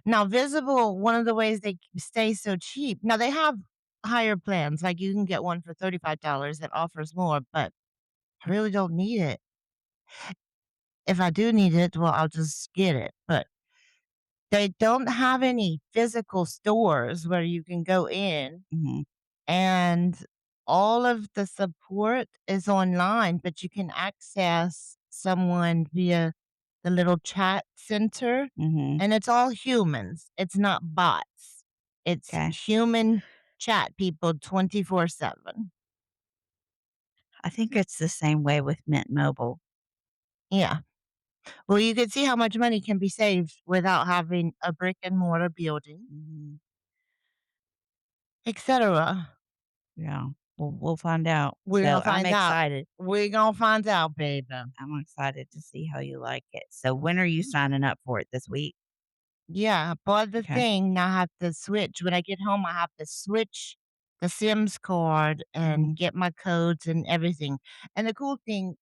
Now, Visible, one of the ways they stay so cheap. Now they have higher plans, like you can get one for $35 that offers more, but I really don't need it. If I do need it, well, I'll just get it. But they don't have any physical stores where you can go in, Mhm, and all of the support is online, but you can access someone via the little chat center, mhm, and it's all humans. It's not bots. It's 'kay. human chat people 24/7. I think it's the same way with Mint Mobile. Yeah. Well, you can see how much money can be saved without having a brick and mortar building, Mhm, etc. yeah, we'll find out. We're So, gonna find out. We're gonna find out, baby. I'm excited to see how you like it. So, when are you signing up for it this week? Yeah, I bought the Okay. thing. Now I have to switch. When I get home, I have to switch the Sims card and Mhm, get my codes and everything. And the cool thing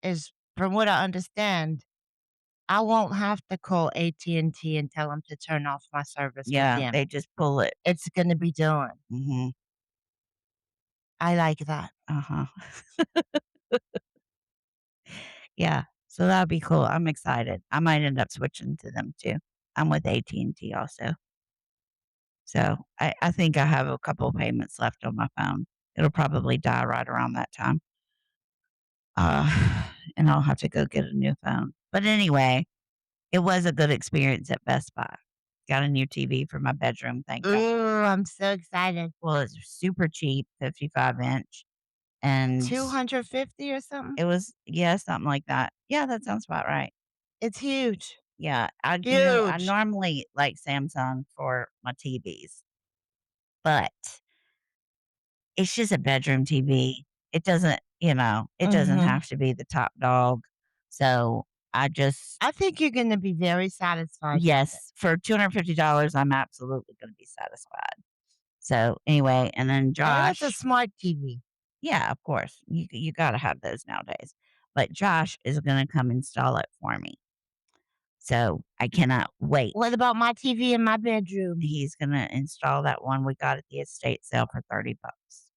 is, from what I understand, I won't have to call AT&T and T and tell them to turn off my service with yeah, them. they just pull it. It's gonna be done. Mhm, I like that. uh-huh. Yeah, so that'll be cool. I'm excited. I might end up switching to them too. I'm with AT&T also. So, I think I have a couple of payments left on my phone. It'll probably die right around that time. And I'll have to go get a new phone. But anyway, it was a good experience at Best Buy. Got a new TV for my bedroom, thank God. Ooh, I'm so excited. Well, it's super cheap, 55-inch, and 250 or something? it was yeah, something like that. Yeah, that sounds about right. It's huge. Yeah, I Huge. normally like Samsung for my TVs, but it's just a bedroom TV. It doesn't, it doesn't Mhm. have to be the top dog. So I just I think you're gonna be very satisfied with it. yes, for $250, I'm absolutely gonna be satisfied. So, anyway, and then And it's a Josh smart TV. yeah, of course, you gotta have those nowadays. But Josh is gonna come install it for me. So, I cannot wait. What about my TV in my bedroom? He's gonna install that one we got at the estate sale for 30 bucks.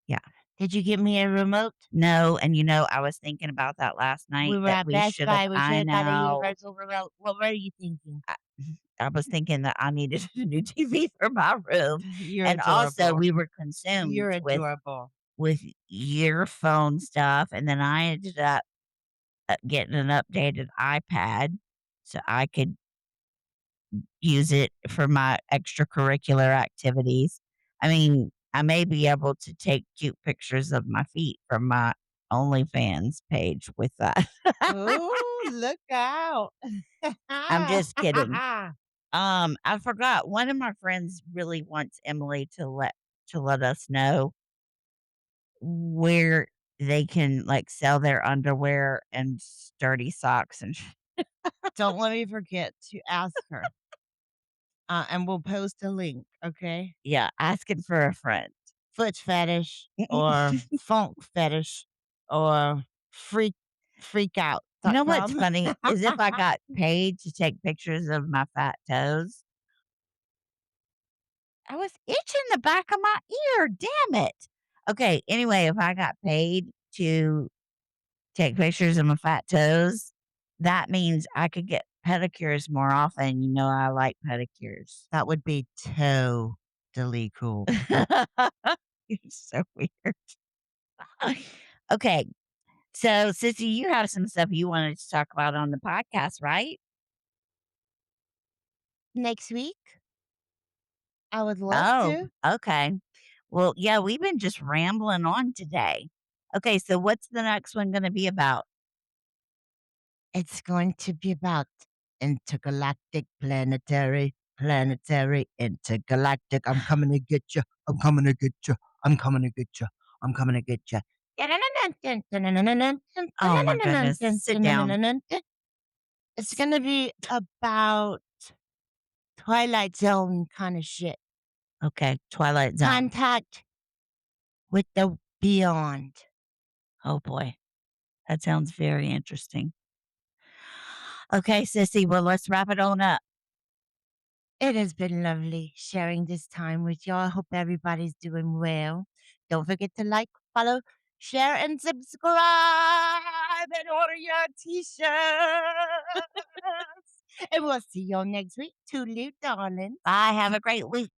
Yeah. Did you get me a remote? No, and I was thinking about that last We night were that at we Best should have Buy. We should I have got a know. universal remote. What were you thinking? I I was thinking that I needed a new TV for my room, You're and also adorable. we were consumed You're with adorable. with your phone stuff, and then I ended up, getting an updated iPad so I could use it for my extracurricular activities. I mean, I may be able to take cute pictures of my feet from my OnlyFans page with that. Oh, look out. I'm just kidding. I forgot one of my friends really wants Emily to let us know where they can, like, sell their underwear and sturdy socks and Don't let me forget to ask her. And we'll post a link, okay? yeah, asking for a friend. Foot fetish or funk fetish or freak You know what's freakout.com. funny is if I got paid to take pictures of my fat toes, I was itching the back of my ear, damn it. Okay, anyway, if I got paid to take pictures of my fat toes, that means I could get pedicures more often. I like pedicures. That would be toe. totally cool. You're so weird. Okay. So, Sissy, you have some stuff you wanted to talk about on the podcast, right? Next week, I would love Oh, to. okay. Well, yeah, we've been just rambling on today. Okay, so what's the next one going to be about? It's going to be about intergalactic, planetary, intergalactic. I'm coming to get you. I'm coming to get you. I'm coming to get you. I'm coming to get you. Oh my goodness. Sit down. It's going to be about Twilight Zone kind of shit. Okay, Twilight Zone. Contact with the beyond. Oh boy, that sounds very interesting. Okay, Sissy, well, let's wrap it on up. It has been lovely sharing this time with y'all. I hope everybody's doing well. Don't forget to like, follow, share, and subscribe and order your t-shirts. And we'll see y'all next week. Toodaloo, darlings. Bye. Have a great week.